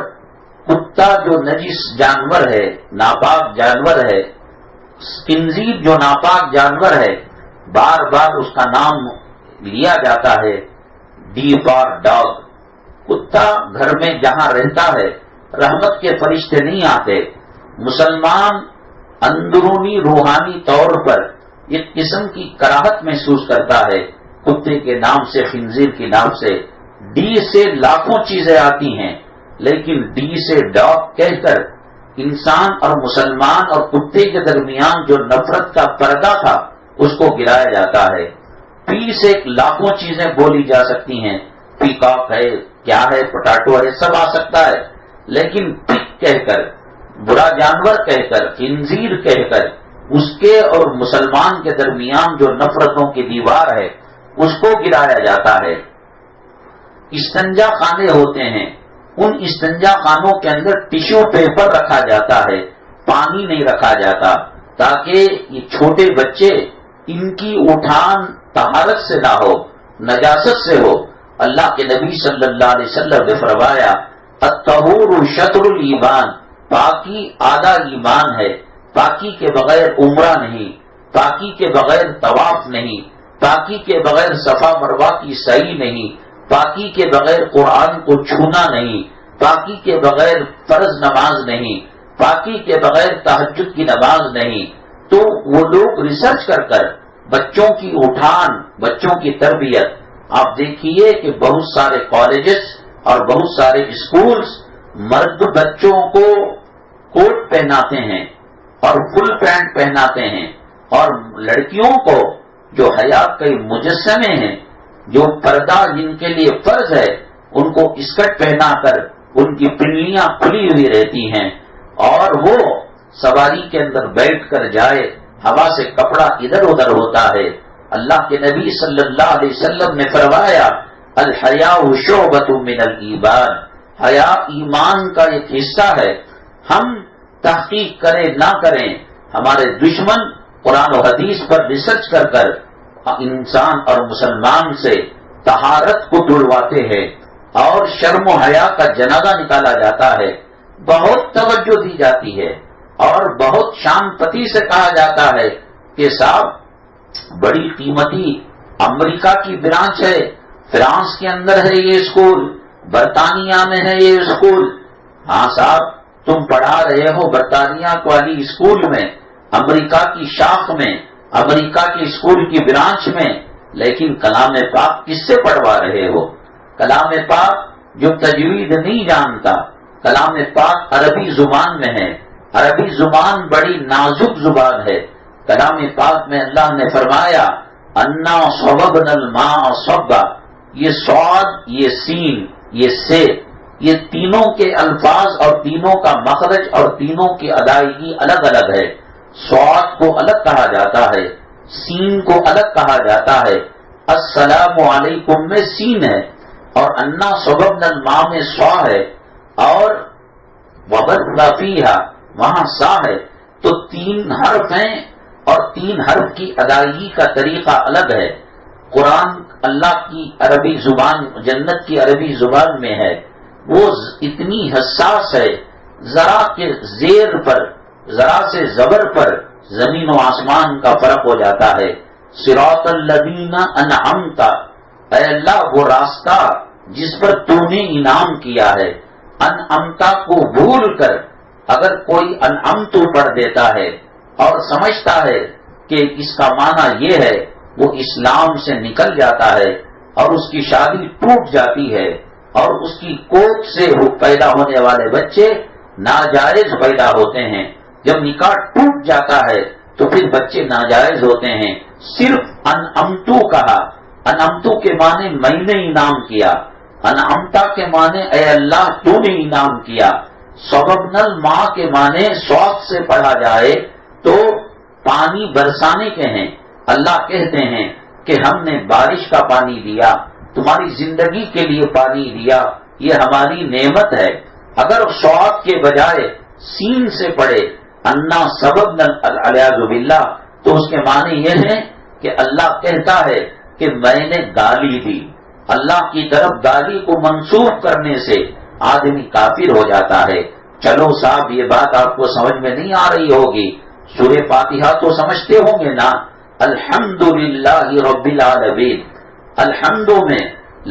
کتا جو نجس جانور ہے، ناپاک جانور ہے، خنزیر جو ناپاک جانور ہے، بار بار اس کا نام لیا جاتا ہے، ڈی فار ڈاگ۔ کتا گھر میں جہاں رہتا ہے رحمت کے فرشتے نہیں آتے۔ مسلمان اندرونی روحانی طور پر ایک قسم کی کراہت محسوس کرتا ہے کتے کے نام سے، خنزیر کے نام سے۔ ڈی سے لاکھوں چیزیں آتی ہیں، لیکن ڈی سے ڈاگ کہہ کر انسان اور مسلمان اور کتے کے درمیان جو نفرت کا پردہ تھا اس کو گرایا جاتا ہے۔ پی سے لاکھوں چیزیں بولی جا سکتی ہیں، پیکاک ہے، کیا ہے، پٹاٹو ہے، سب آ سکتا ہے، لیکن پک کہہ کر، برا جانور کہہ کر، خنزیر کہہ کر اس کے اور مسلمان کے درمیان جو نفرتوں کی دیوار ہے اس کو گرایا جاتا ہے۔ استنجا خانے ہوتے ہیں، ان استنجا خانوں کے اندر ٹیشو پیپر رکھا جاتا ہے، پانی نہیں رکھا جاتا، تاکہ یہ چھوٹے بچے ان کی اٹھان طہارت سے نہ ہو، نجاست سے ہو۔ اللہ کے نبی صلی اللہ علیہ وسلم نے فرمایا الطہور شطر الایمان، پاکی آدھا ایمان ہے۔ پاکی کے بغیر عمرہ نہیں، پاکی کے بغیر طواف نہیں، پاکی کے بغیر صفا مروہ کی سعی نہیں، پاکی کے بغیر قرآن کو چھونا نہیں، پاکی کے بغیر فرض نماز نہیں، پاکی کے بغیر تہجد کی نماز نہیں۔ تو وہ لوگ ریسرچ کر کر بچوں کی اٹھان، بچوں کی تربیت، آپ دیکھیے کہ بہت سارے کالجز اور بہت سارے اسکولز مرد بچوں کو کوٹ پہناتے ہیں اور فل پینٹ پہناتے ہیں، اور لڑکیوں کو جو حیا کے مجسمے ہیں، جو پردہ جن کے لیے فرض ہے، ان کو اسکرٹ پہنا کر ان کی پنڈلیاں کھلی ہوئی رہتی ہیں، اور وہ سواری کے اندر بیٹھ کر جائے، ہوا سے کپڑا ادھر ادھر ہوتا ہے۔ اللہ کے نبی صلی اللہ علیہ وسلم نے فرمایا الحیاء شعبۃ من الایمان، حیا ایمان کا ایک حصہ ہے۔ ہم تحقیق کریں نہ کریں، ہمارے دشمن قرآن و حدیث پر ریسرچ کر کر انسان اور مسلمان سے طہارت کو دڑواتے ہیں اور شرم و حیا کا جنازہ نکالا جاتا ہے۔ بہت توجہ دی جاتی ہے اور بہت شان پتی سے کہا جاتا ہے کہ صاحب بڑی قیمتی امریکہ کی برانچ ہے، فرانس کے اندر ہے یہ اسکول، برطانیہ میں ہے یہ اسکول۔ ہاں صاحب تم پڑھا رہے ہو برطانیہ والی اسکول میں، امریکہ کی شاخ میں، امریکہ کی اسکول کی برانچ میں، لیکن کلام پاک کس سے پڑھوا رہے ہو؟ کلام پاک جو تجوید نہیں جانتا، کلام پاک عربی زبان میں ہے، عربی زبان بڑی نازک زبان ہے۔ کلام پاک میں اللہ نے فرمایا انا صببنا الماء صبا، یہ صاد، یہ سین، یہ سے، یہ تینوں کے الفاظ اور تینوں کا مخرج اور تینوں کی ادائیگی الگ الگ ہے۔ صاد کو الگ کہا جاتا ہے، سین کو الگ کہا جاتا ہے۔ السلام علیکم میں سین ہے، اور انا صببنا الماء میں صا ہے، اور وبث فیہا وہاں سا ہے۔ تو تین حرف ہیں اور 3 حرف کی ادائیگی کا طریقہ الگ ہے. قرآن اللہ کی عربی زبان، جنت کی عربی زبان میں ہے، وہ اتنی حساس ہے، ذرا کے زیر پر، ذرا سے زبر پر زمین و آسمان کا فرق ہو جاتا ہے. صراط الذین انعمت، اے اللہ وہ راستہ جس پر تو نے انعام کیا ہے. انعمتا کو بھول کر اگر کوئی انعمتو پڑھ دیتا ہے اور سمجھتا ہے کہ اس کا معنی یہ ہے، وہ اسلام سے نکل جاتا ہے اور اس کی شادی ٹوٹ جاتی ہے اور اس کی کوکھ سے پیدا ہونے والے بچے ناجائز پیدا ہوتے ہیں. جب نکاح ٹوٹ جاتا ہے تو پھر بچے ناجائز ہوتے ہیں. صرف انعمتو کہا. انعمتو کے معنی میں نے انعام کیا، انعمتا کے معنی اے اللہ تو نے انعام کیا. سبب نل ماں کے معنی سواد سے پڑھا جائے تو پانی برسانے کے ہیں. اللہ کہتے ہیں کہ ہم نے بارش کا پانی دیا، تمہاری زندگی کے لیے پانی دیا، یہ ہماری نعمت ہے. اگر سواد کے بجائے سین سے پڑھے انا سبب نل الیاذ باللہ تو اس کے معنی یہ ہے کہ اللہ کہتا ہے کہ میں نے گالی دی. اللہ کی طرف گالی کو منسوخ کرنے سے آدمی کافر ہو جاتا ہے. چلو صاحب یہ بات آپ کو سمجھ میں نہیں آ رہی ہوگی، سورہ فاتحہ تو سمجھتے ہوں گے نا. الحمدللہ رب العالمین، الحمد میں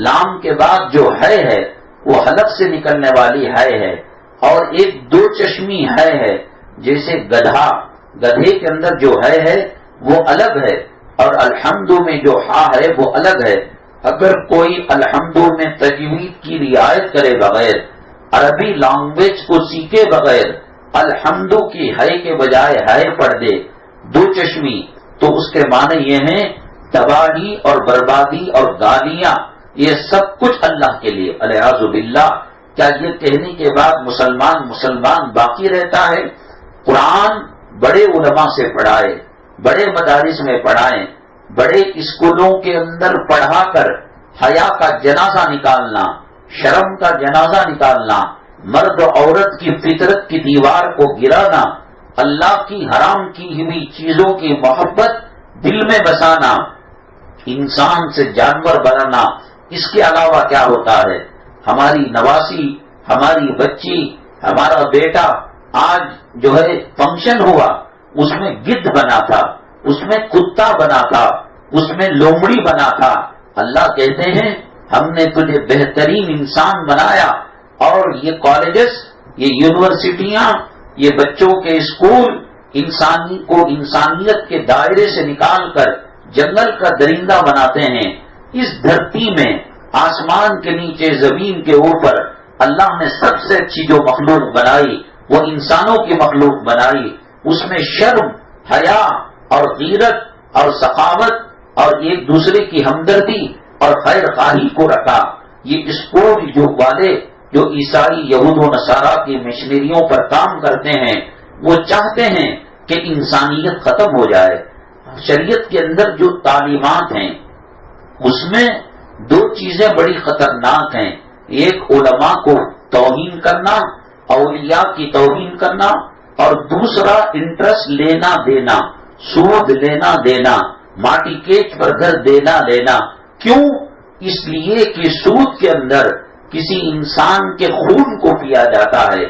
لام کے بعد جو ہے وہ حلق سے نکلنے والی ہے اور ایک دو چشمی ہے، جیسے گدھے کے اندر جو ہے وہ الگ ہے اور الحمد میں جو ہا ہے وہ الگ ہے. اگر کوئی الحمد میں تجوید کی رعایت کرے بغیر، عربی لینگویج کو سیکھے بغیر الحمد کی ہے کے بجائے ہے پڑھ دے دو چشمی، تو اس کے معنی یہ ہیں تباہی اور بربادی اور گالیاں، یہ سب کچھ اللہ کے لیے الیاذ باللہ. کیا یہ کہنے کے بعد مسلمان باقی رہتا ہے؟ قرآن بڑے علماء سے پڑھائے، بڑے مدارس میں پڑھائیں، بڑے اسکولوں کے اندر پڑھا کر حیا کا جنازہ نکالنا، شرم کا جنازہ نکالنا، مرد و عورت کی فطرت کی دیوار کو گرانا، اللہ کی حرام کی ہوئی چیزوں کی محبت دل میں بسانا، انسان سے جانور بنانا، اس کے علاوہ کیا ہوتا ہے؟ ہماری نواسی، ہماری بچی، ہمارا بیٹا آج جو ہے فنکشن ہوا، اس میں گدھ بنا تھا، اس میں کتا بنا تھا، اس میں لومڑی بنا تھا. اللہ کہتے ہیں ہم نے تجھے بہترین انسان بنایا، اور یہ کالجز، یہ یونیورسٹیاں، یہ بچوں کے اسکول انسانیت کے دائرے سے نکال کر جنگل کا درندہ بناتے ہیں. اس دھرتی میں آسمان کے نیچے زمین کے اوپر اللہ نے سب سے اچھی جو مخلوق بنائی وہ انسانوں کی مخلوق بنائی. اس میں شرم، حیا اور غیرت اور سخاوت اور ایک دوسرے کی ہمدردی اور خیر خواہی کو رکھا. یہ اسکول جو عیسائی یہود و نصارہ کی مشنریوں پر کام کرتے ہیں، وہ چاہتے ہیں کہ انسانیت ختم ہو جائے. شریعت کے اندر جو تعلیمات ہیں اس میں دو چیزیں بڑی خطرناک ہیں. ایک علماء کو توہین کرنا، اولیاء کی توہین کرنا، اور دوسرا انٹرسٹ لینا دینا، سود لینا دینا، ماٹی کیچ پر گھر دینا لینا. کیوں؟ اس لیے کہ سود کے اندر کسی انسان کے خون کو پیا جاتا ہے.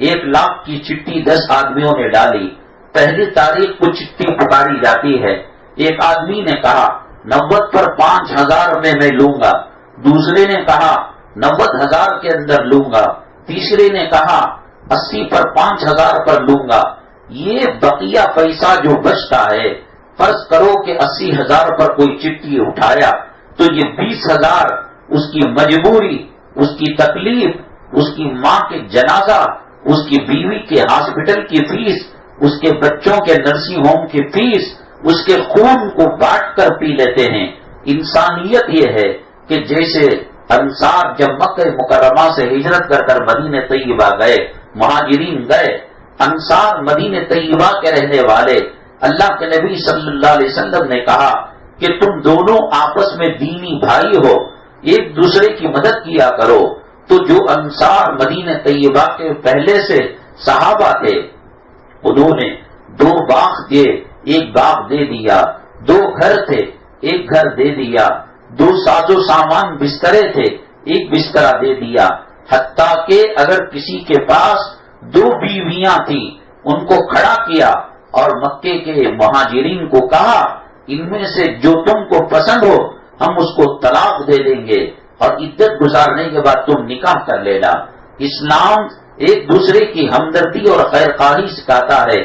1 لاکھ کی چٹھی 10 آدمیوں نے ڈالی، پہلی تاریخ کو چٹھی پکاری جاتی ہے. ایک آدمی نے کہا 90 پر 5000 میں لوں گا، دوسرے نے کہا 90,000 کے اندر لوں گا، تیسرے نے کہا 80 پر 5000 پر لوں گا. یہ بقیہ پیسہ جو بچتا ہے، فرض کرو کہ 80,000 پر کوئی چٹھی اٹھایا تو یہ 20,000 اس کی مجبوری، اس کی تکلیف، اس کی ماں کے جنازہ، اس کی بیوی کے ہاسپٹل کی فیس، اس کے بچوں کے نرسنگ ہوم کی فیس، اس کے خون کو بانٹ کر پی لیتے ہیں. انسانیت یہ ہے کہ جیسے انصار جب مکہ مکرمہ سے ہجرت کر مدینہ طیبہ گئے، مہاجرین گئے، انصار مدینہ طیبہ کے رہنے والے، اللہ کے نبی صلی اللہ علیہ وسلم نے کہا کہ تم دونوں آپس میں دینی بھائی ہو، ایک دوسرے کی مدد کیا کرو. تو جو انصار مدینہ طیبہ کے پہلے سے صحابہ تھے، انہوں نے 2 باغ دیے، ایک باغ دے دیا، 2 گھر تھے، 1 گھر دے دیا، 2 ساز و سامان بسترے تھے، 1 بسترا دے دیا، حتیٰ کہ اگر کسی کے پاس 2 بیویاں تھیں ان کو کھڑا کیا اور مکے کے مہاجرین کو کہا ان میں سے جو تم کو پسند ہو ہم اس کو طلاق دے دیں گے اور عدت گزارنے کے بعد تم نکاح کر لینا۔ اسلام ایک دوسرے کی ہمدردی اور خیر خواہی سکھاتا ہے۔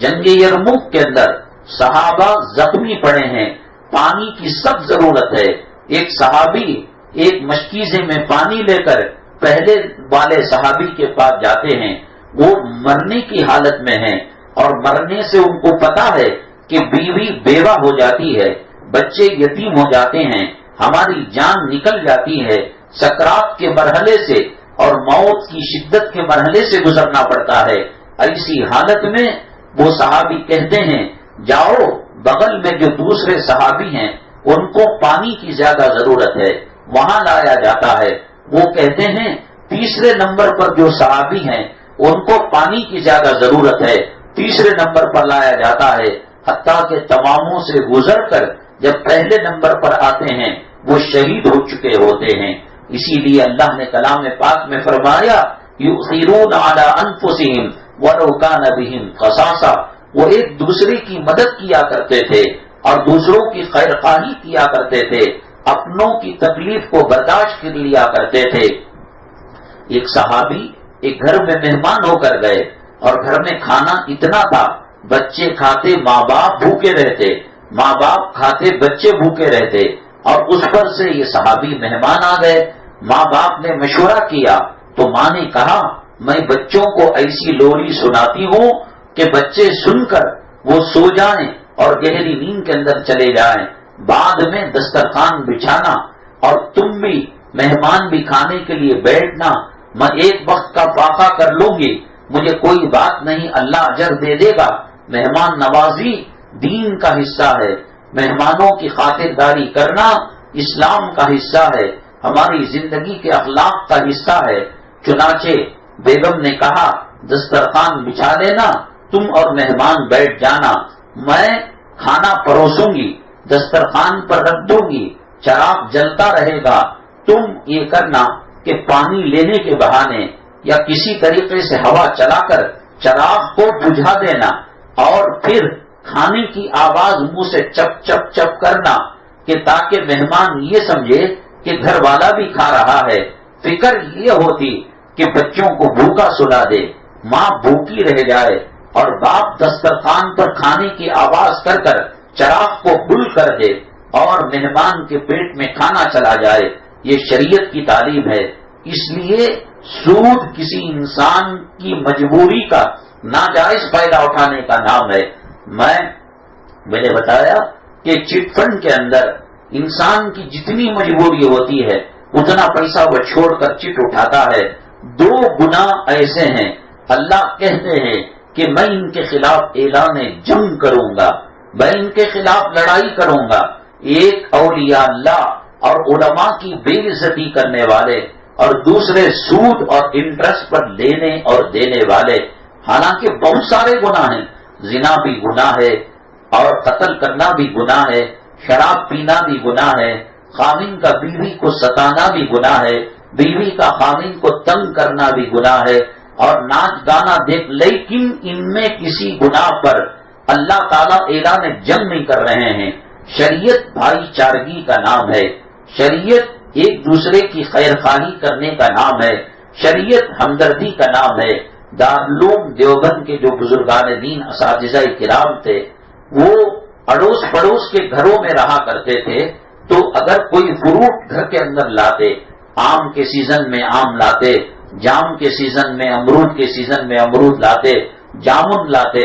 جنگ یرموک کے اندر صحابہ زخمی پڑے ہیں، پانی کی سخت ضرورت ہے، ایک صحابی ایک مشکیزے میں پانی لے کر پہلے والے صحابی کے پاس جاتے ہیں، وہ مرنے کی حالت میں ہیں اور مرنے سے ان کو پتا ہے کہ بیوی بیوہ ہو جاتی ہے، بچے یتیم ہو جاتے ہیں، ہماری جان نکل جاتی ہے، سکرات کے مرحلے سے اور موت کی شدت کے مرحلے سے گزرنا پڑتا ہے۔ ایسی حالت میں وہ صحابی کہتے ہیں جاؤ بغل میں جو دوسرے صحابی ہیں ان کو پانی کی زیادہ ضرورت ہے، وہاں لایا جاتا ہے۔ وہ کہتے ہیں تیسرے نمبر پر جو صحابی ہیں ان کو پانی کی زیادہ ضرورت ہے، تیسرے نمبر پر لایا جاتا ہے، حتیٰ کہ تماموں سے گزر کر جب پہلے نمبر پر آتے ہیں وہ شہید ہو چکے ہوتے ہیں۔ اسی لیے اللہ نے کلام پاک میں فرمایا یؤثرون علی انفسہم ولو کان بہم خصاصہ، وہ ایک دوسرے کی مدد کیا کرتے تھے اور دوسروں کی خیر خواہی کیا کرتے تھے، اپنوں کی تکلیف کو برداشت کر لیا کرتے تھے۔ ایک صحابی ایک گھر میں مہمان ہو کر گئے اور گھر میں کھانا اتنا تھا، بچے کھاتے ماں باپ بھوکے رہتے، ماں باپ کھاتے بچے بھوکے رہتے، اور اس پر سے یہ صحابی مہمان آ گئے۔ ماں باپ نے مشورہ کیا تو ماں نے کہا میں بچوں کو ایسی لوری سناتی ہوں کہ بچے سن کر وہ سو جائیں اور گہری نیند کے اندر چلے جائیں، بعد میں دسترخوان بچھانا اور تم بھی مہمان بھی کھانے کے لیے بیٹھنا، میں ایک وقت کا فاقہ کر لوں گی، مجھے کوئی بات نہیں، اللہ اجر دے دے گا۔ مہمان نوازی دین کا حصہ ہے، مہمانوں کی خاطرداری کرنا اسلام کا حصہ ہے، ہماری زندگی کے اخلاق کا حصہ ہے۔ چنانچہ بیگم نے کہا دسترخوان بچھا دینا، تم اور مہمان بیٹھ جانا، میں کھانا پروسوں گی، دسترخوان پر رکھ دوں گی، چراغ جلتا رہے گا، تم یہ کرنا کہ پانی لینے کے بہانے یا کسی طریقے سے ہوا چلا کر چراغ کو بجھا دینا اور پھر کھانے کی آواز منہ سے چپ چپ چپ کرنا کہ تاکہ مہمان یہ سمجھے کہ گھر والا بھی کھا رہا ہے۔ فکر یہ ہوتی کہ بچوں کو بھوکا سلا دے، ماں بھوکی رہ جائے اور باپ دسترخوان پر کھانے کی آواز کر کر چراغ کو گل کر دے اور مہمان کے پیٹ میں کھانا چلا جائے۔ یہ شریعت کی تعلیم ہے۔ اس لیے سود کسی انسان کی مجبوری کا ناجائز فائدہ اٹھانے کا نام ہے۔ میں نے بتایا کہ چٹ فنڈ کے اندر انسان کی جتنی مجبوری ہوتی ہے اتنا پیسہ وہ چھوڑ کر چٹ اٹھاتا ہے۔ 2 گناہ ایسے ہیں اللہ کہتے ہیں کہ میں ان کے خلاف اعلان جنگ کروں گا، میں ان کے خلاف لڑائی کروں گا۔ ایک اولیاء اللہ اور علماء کی بے عزتی کرنے والے اور دوسرے سود اور انٹرسٹ پر لینے اور دینے والے۔ حالانکہ بہت سارے گناہ ہیں، زنا بھی گناہ ہے اور قتل کرنا بھی گناہ ہے، شراب پینا بھی گناہ ہے، خاوند کا بیوی کو ستانا بھی گناہ ہے، بیوی کا خاوند کو تنگ کرنا بھی گناہ ہے اور ناچ گانا دیکھ، لیکن ان میں کسی گناہ پر اللہ تعالیٰ اعلان جنگ نہیں کر رہے ہیں۔ شریعت بھائی چارگی کا نام ہے، شریعت ایک دوسرے کی خیر خواہی کرنے کا نام ہے، شریعت ہمدردی کا نام ہے۔ دارالعلوم دیوبند کے جو بزرگان دین اساتذہ کرام تھے وہ اڑوس پڑوس کے گھروں میں رہا کرتے تھے، تو اگر کوئی فروٹ گھر کے اندر لاتے، آم کے سیزن میں آم لاتے، جام کے سیزن میں امرود کے سیزن میں امرود لاتے، جامن لاتے،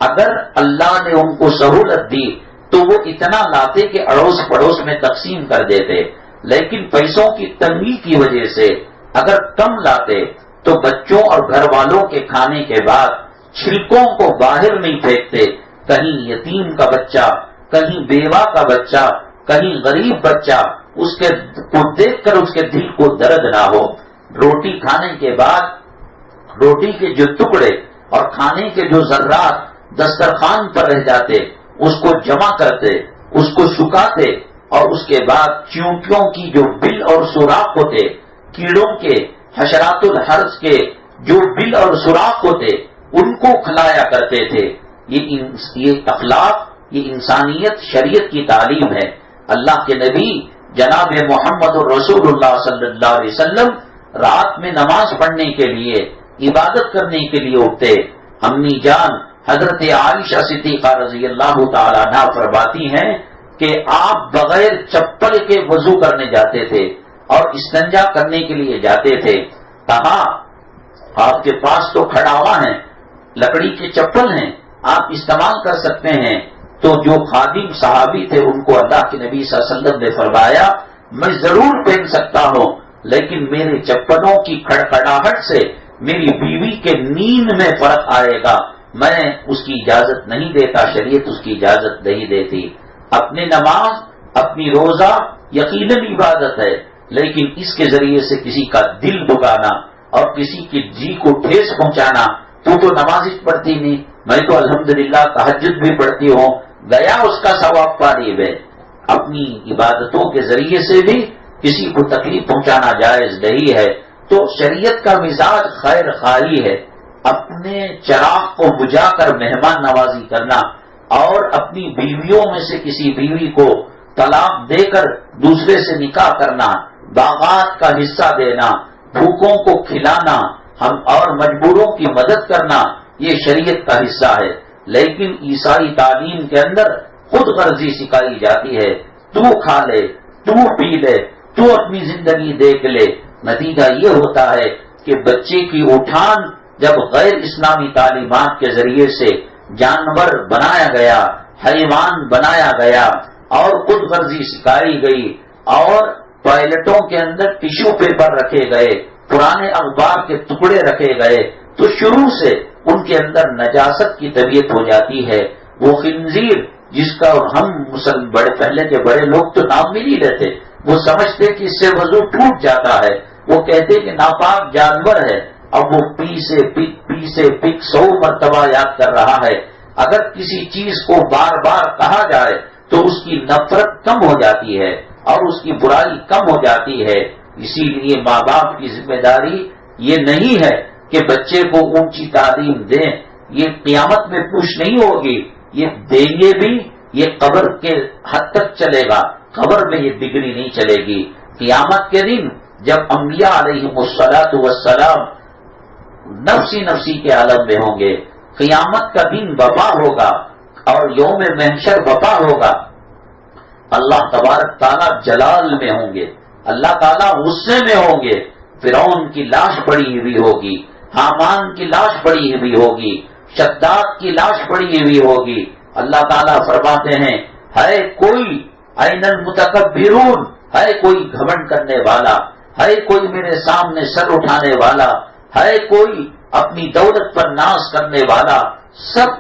اگر اللہ نے ان کو سہولت دی تو وہ اتنا لاتے کہ اڑوس پڑوس میں تقسیم کر دیتے، لیکن پیسوں کی تنگی کی وجہ سے اگر کم لاتے تو بچوں اور گھر والوں کے کھانے کے بعد چھلکوں کو باہر نہیں پھینکتے، کہیں یتیم کا بچہ، کہیں بیوہ کا بچہ، کہیں غریب بچہ، اس کے کو دیکھ کر اس کے دل کو درد نہ ہو۔ روٹی کھانے کے بعد روٹی کے جو ٹکڑے اور کھانے کے جو ذرات دسترخوان پر رہ جاتے اس کو جمع کرتے، اس کو سکھاتے، اور اس کے بعد چیونٹیوں کی جو بل اور سوراخ ہوتے، کیڑوں کے، حشرات الحرث کے جو بل اور سوراخ ہوتے، ان کو کھلایا کرتے تھے۔ یہ اخلاق، یہ انسانیت شریعت کی تعلیم ہے۔ اللہ کے نبی جناب محمد رسول اللہ صلی اللہ علیہ وسلم رات میں نماز پڑھنے کے لیے، عبادت کرنے کے لیے اٹھتے۔ امی جان حضرت عائشہ صدیقہ رضی اللہ تعالی عنہا فرماتی ہیں کہ آپ بغیر چپل کے وضو کرنے جاتے تھے اور استنجا کرنے کے لیے جاتے تھے۔ کہا آپ کے پاس تو کھڑا ہوا ہے، لکڑی کے چپل ہیں، آپ استعمال کر سکتے ہیں۔ تو جو خادم صحابی تھے ان کو اللہ کے نبی صلی اللہ علیہ وسلم نے فرمایا میں ضرور پہن سکتا ہوں، لیکن میرے چپلوں کی کھڑکھڑاہٹ سے میری بیوی کے نیند میں فرق آئے گا، میں اس کی اجازت نہیں دیتا، شریعت اس کی اجازت نہیں دیتی۔ اپنے نماز، اپنی روزہ یقیناً عبادت ہے، لیکن اس کے ذریعے سے کسی کا دل دکانا اور کسی کی جی کو ٹھیس پہنچانا، تو نماز پڑھتی نہیں، میں تو الحمدللہ تہجد بھی پڑھتی ہوں، گیا اس کا ثواب پاری ہے۔ اپنی عبادتوں کے ذریعے سے بھی کسی کو تکلیف پہنچانا جائز نہیں ہے۔ تو شریعت کا مزاج خیر خواہی ہے، اپنے چراغ کو بجھا کر مہمان نوازی کرنا، اور اپنی بیویوں میں سے کسی بیوی کو طلاق دے کر دوسرے سے نکاح کرنا، باغات کا حصہ دینا، بھوکوں کو کھلانا، ہم اور مجبوروں کی مدد کرنا، یہ شریعت کا حصہ ہے۔ لیکن عیسائی تعلیم کے اندر خود غرضی سکھائی جاتی ہے، تو کھا لے، تو پی لے، تو اپنی زندگی دیکھ لے۔ نتیجہ یہ ہوتا ہے کہ بچے کی اٹھان جب غیر اسلامی تعلیمات کے ذریعے سے جانور بنایا گیا، حیوان بنایا گیا، اور خود غرضی سکھائی گئی، اور ٹوائلٹوں کے اندر ٹیشو پیپر رکھے گئے، پرانے اخبار کے ٹکڑے رکھے گئے، تو شروع سے ان کے اندر نجاست کی طبیعت ہو جاتی ہے۔ وہ خنزیر جس کا ہم بڑے پہلے کے بڑے لوگ تو نام بھی نہیں لیتے، وہ سمجھتے کہ اس سے وضو ٹوٹ جاتا ہے، وہ کہتے کہ ناپاک جانور ہے، اب وہ پی سے پک 100 مرتبہ یاد کر رہا ہے۔ اگر کسی چیز کو بار بار کہا جائے تو اس کی نفرت کم ہو جاتی ہے اور اس کی برائی کم ہو جاتی ہے۔ اسی لیے ماں باپ کی ذمہ داری یہ نہیں ہے کہ بچے کو اونچی تعلیم دیں، یہ قیامت میں پوچھ نہیں ہوگی، یہ دیں گے بھی، یہ قبر کے حد تک چلے گا، قبر میں یہ ڈگری نہیں چلے گی۔ قیامت کے دن جب انبیاء علیہم الصلاۃ والسلام نفسی کے عالم میں ہوں گے، قیامت کا دن وبا ہوگا اور یوم محشر وبا ہوگا، اللہ تبارک تعالیٰ جلال میں ہوں گے، اللہ تعالیٰ غصے میں ہوں گے، فرعون کی لاش پڑی ہوئی ہوگی، حامان کی لاش پڑی ہوئی ہوگی، شداد کی لاش پڑی ہوئی ہوگی۔ اللہ تعالیٰ فرماتے ہیں ہے کوئی این المتکبرون، ہے کوئی گھمنڈ کرنے والا، ہے کوئی میرے سامنے سر اٹھانے والا، ہے کوئی اپنی دولت پر ناز کرنے والا، سب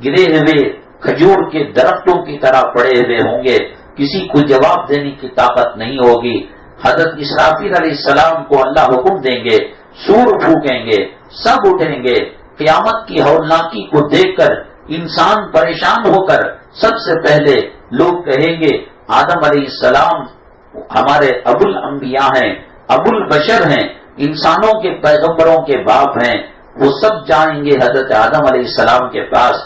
گرے ہوئے کھجور کے درختوں کی طرح پڑے ہوئے ہوں گے، کسی کو جواب دینے کی طاقت نہیں ہوگی۔ حضرت اسرافیل علیہ السلام کو اللہ حکم دیں گے، سور پھونکیں گے، سب اٹھیں گے۔ قیامت کی ہولناکی کو دیکھ کر انسان پریشان ہو کر سب سے پہلے لوگ کہیں گے آدم علیہ السلام ہمارے ابو الانبیاء ہیں، ابو البشر ہیں، انسانوں کے پیغمبروں کے باپ ہیں۔ وہ سب جائیں گے حضرت آدم علیہ السلام کے پاس۔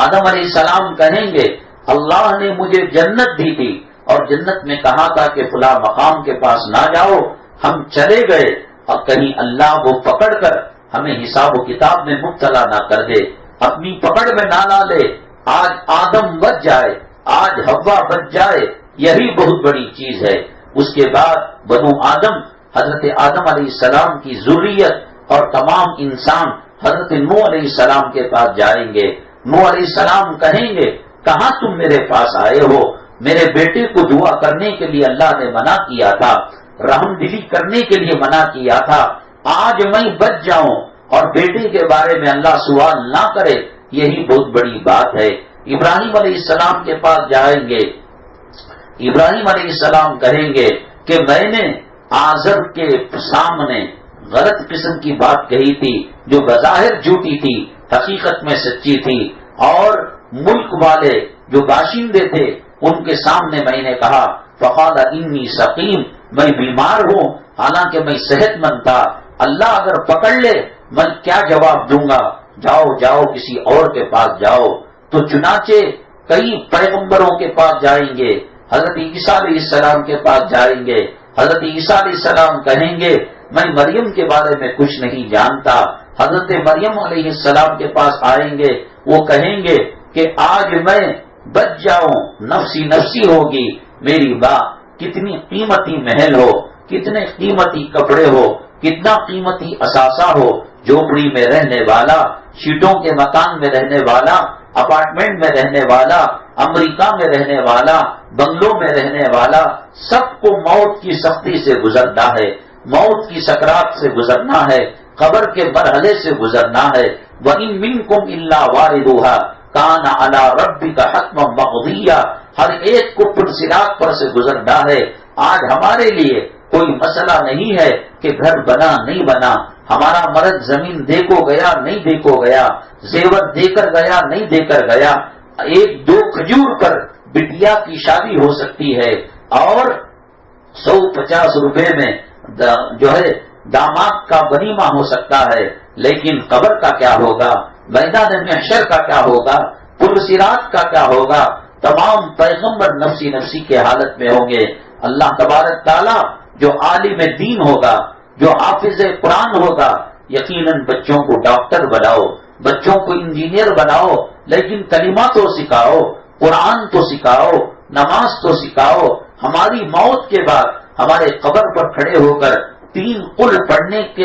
آدم علیہ السلام کہیں گے اللہ نے مجھے جنت دی تھی اور جنت میں کہا تھا کہ فلاں مقام کے پاس نہ جاؤ، ہم چلے گئے، اور کہیں اللہ وہ پکڑ کر ہمیں حساب و کتاب میں مبتلا نہ کر دے، اپنی پکڑ میں نہ لے۔ آج آدم بچ جائے، آج حوا بچ جائے، یہی بہت بڑی چیز ہے۔ اس کے بعد بنو آدم، حضرت آدم علیہ السلام کی ذریت اور تمام انسان حضرت نوح علیہ السلام کے پاس جائیں گے۔ نوح علیہ السلام کہیں گے کہاں تم میرے پاس آئے ہو؟ میرے بیٹے کو دعا کرنے کے لیے اللہ نے منع کیا تھا، رحم دلی کرنے کے لیے منع کیا تھا، آج میں بچ جاؤں اور بیٹے کے بارے میں اللہ سوال نہ کرے، یہی بہت بڑی بات ہے۔ ابراہیم علیہ السلام کے پاس جائیں گے، ابراہیم علیہ السلام کہیں گے کہ میں نے آزر کے سامنے غلط قسم کی بات کہی تھی جو بظاہر جھوٹی تھی، حقیقت میں سچی تھی، اور ملک والے جو باشندے تھے ان کے سامنے میں نے کہا فقال انی سقیم، میں بیمار ہوں حالانکہ میں صحت مند تھا، اللہ اگر پکڑ لے میں کیا جواب دوں گا، جاؤ جاؤ کسی اور کے پاس جاؤ۔ تو چنانچہ کئی پیغمبروں کے پاس جائیں گے، حضرت عیسیٰ علیہ السلام کے پاس جائیں گے، حضرت عیسیٰ علیہ السلام کہیں گے میں مریم کے بارے میں کچھ نہیں جانتا، حضرت مریم علیہ السلام کے پاس آئیں گے، وہ کہیں گے کہ آج میں بچ جاؤں، نفسی نفسی ہوگی میری ماں، کتنی قیمتی محل ہو، کتنے قیمتی کپڑے ہو، کتنا قیمتی اثاثہ ہو، جھوپڑی میں رہنے والا، شیٹوں کے مکان میں رہنے والا، اپارٹمنٹ میں رہنے والا، امریکہ میں رہنے والا، بنگلوں میں رہنے والا، سب کو موت کی سختی سے گزرنا ہے، موت کی سکرات سے گزرنا ہے، قبر کے مرحلے سے گزرنا ہے۔ وَإِن مِّنكُمْ إِلَّا وَارِدُهَا كَانَ عَلَى رَبِّكَ حَتْمًا مَّقْضِيًّا، ہر ایک کو پرصراط پر سے گزرنا ہے۔ آج ہمارے لیے کوئی مسئلہ نہیں ہے کہ گھر بنا نہیں بنا، ہمارا مرد زمین دے کو گیا نہیں دے کو گیا، زیور دے کر گیا نہیں دے کر گیا، ایک دو کھجور پر بٹیا کی شادی ہو سکتی ہے اور 150 روپے میں جو ہے داماد کا ولیمہ ہو سکتا ہے، لیکن قبر کا کیا ہوگا، میدان محشر کا کیا ہوگا، پرصراط کا کیا ہوگا؟ تمام پیغمبر نفسی نفسی کے حالت میں ہوں گے۔ اللہ تبارک تعالیٰ جو عالم دین ہوگا، جو حافظ قرآن ہوگا، یقیناً بچوں کو ڈاکٹر بناؤ، بچوں کو انجینئر بناؤ، لیکن کلمہ تو سکھاؤ، قرآن تو سکھاؤ، نماز تو سکھاؤ۔ ہماری موت کے بعد ہمارے قبر پر کھڑے ہو کر 3 قل پڑھنے کی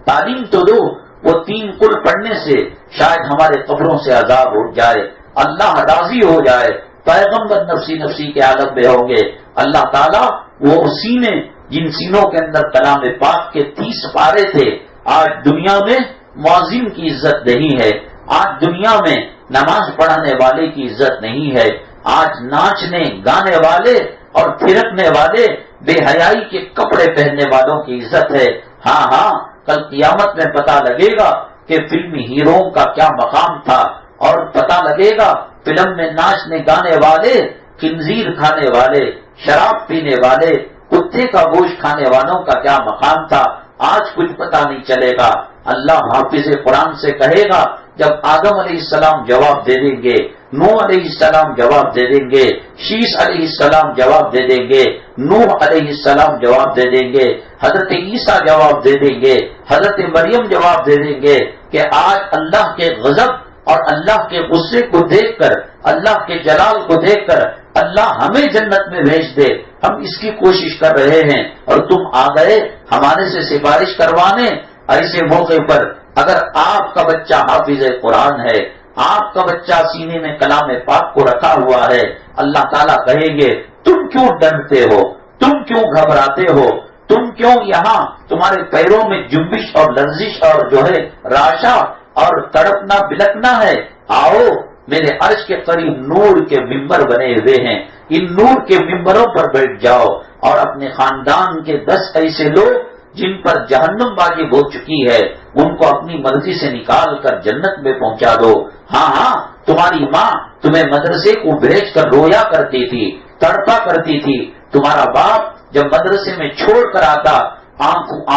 تعلیم تو دو، وہ 3 قل پڑھنے سے شاید ہمارے قبروں سے عذاب اٹھ جائے، اللہ راضی ہو جائے، پیغمبر نفسی نفسی کے عالم میں ہوں گے۔ اللہ تعالیٰ وہ سینے جن سینوں کے اندر کلام پاک کے 30 پارے تھے، آج دنیا میں مؤذن کی عزت نہیں ہے، آج دنیا میں نماز پڑھانے والے کی عزت نہیں ہے، آج ناچنے گانے والے اور پھرکنے والے بے حیائی کے کپڑے پہننے والوں کی عزت ہے۔ ہاں ہاں، کل قیامت میں پتہ لگے گا کہ فلمی ہیرو کا کیا مقام تھا، اور پتہ لگے گا فلم میں ناچنے گانے والے، خنزیر کھانے والے، شراب پینے والے، کتے کا گوشت کھانے والوں کا کیا مقام تھا۔ آج کچھ پتہ نہیں چلے گا۔ اللہ حافظ قرآن سے کہے گا جب آدم علیہ السلام جواب دے دیں گے، نوح علیہ السلام جواب دے دیں گے، شیش علیہ السلام جواب دے دیں گے، نوح علیہ السلام جواب دے دیں گے، حضرت عیسیٰ جواب دے دیں گے، حضرت مریم جواب دے دیں گے کہ آج اللہ کے غضب اور اللہ کے غصے کو دیکھ کر، اللہ کے جلال کو دیکھ کر اللہ ہمیں جنت میں بھیج دے، ہم اس کی کوشش کر رہے ہیں اور تم آ گئے ہمارے سے سفارش کروانے۔ ایسے موقع پر اگر آپ کا بچہ حافظ قرآن ہے، آپ کا بچہ سینے میں کلام پاک کو رکھا ہوا ہے، اللہ تعالیٰ کہیں گے تم کیوں ڈرتے ہو، تم کیوں گھبراتے ہو، تم کیوں یہاں تمہارے پیروں میں جنبش اور لرزش اور جو ہے راشا اور تڑپنا بلکنا ہے؟ آؤ میرے عرش کے قریب نور کے ممبر بنے ہوئے ہیں، ان نور کے ممبروں پر بیٹھ جاؤ اور اپنے خاندان کے 10 ایسے لوگ جن پر جہنم واجب ہو چکی ہے ان کو اپنی مرضی سے نکال کر جنت میں پہنچا دو۔ ہاں ہاں، تمہاری ماں تمہیں مدرسے کو بھیج کر رویا کرتی تھی، تڑپا کرتی تھی، تمہارا باپ جب مدرسے میں چھوڑ کر آتا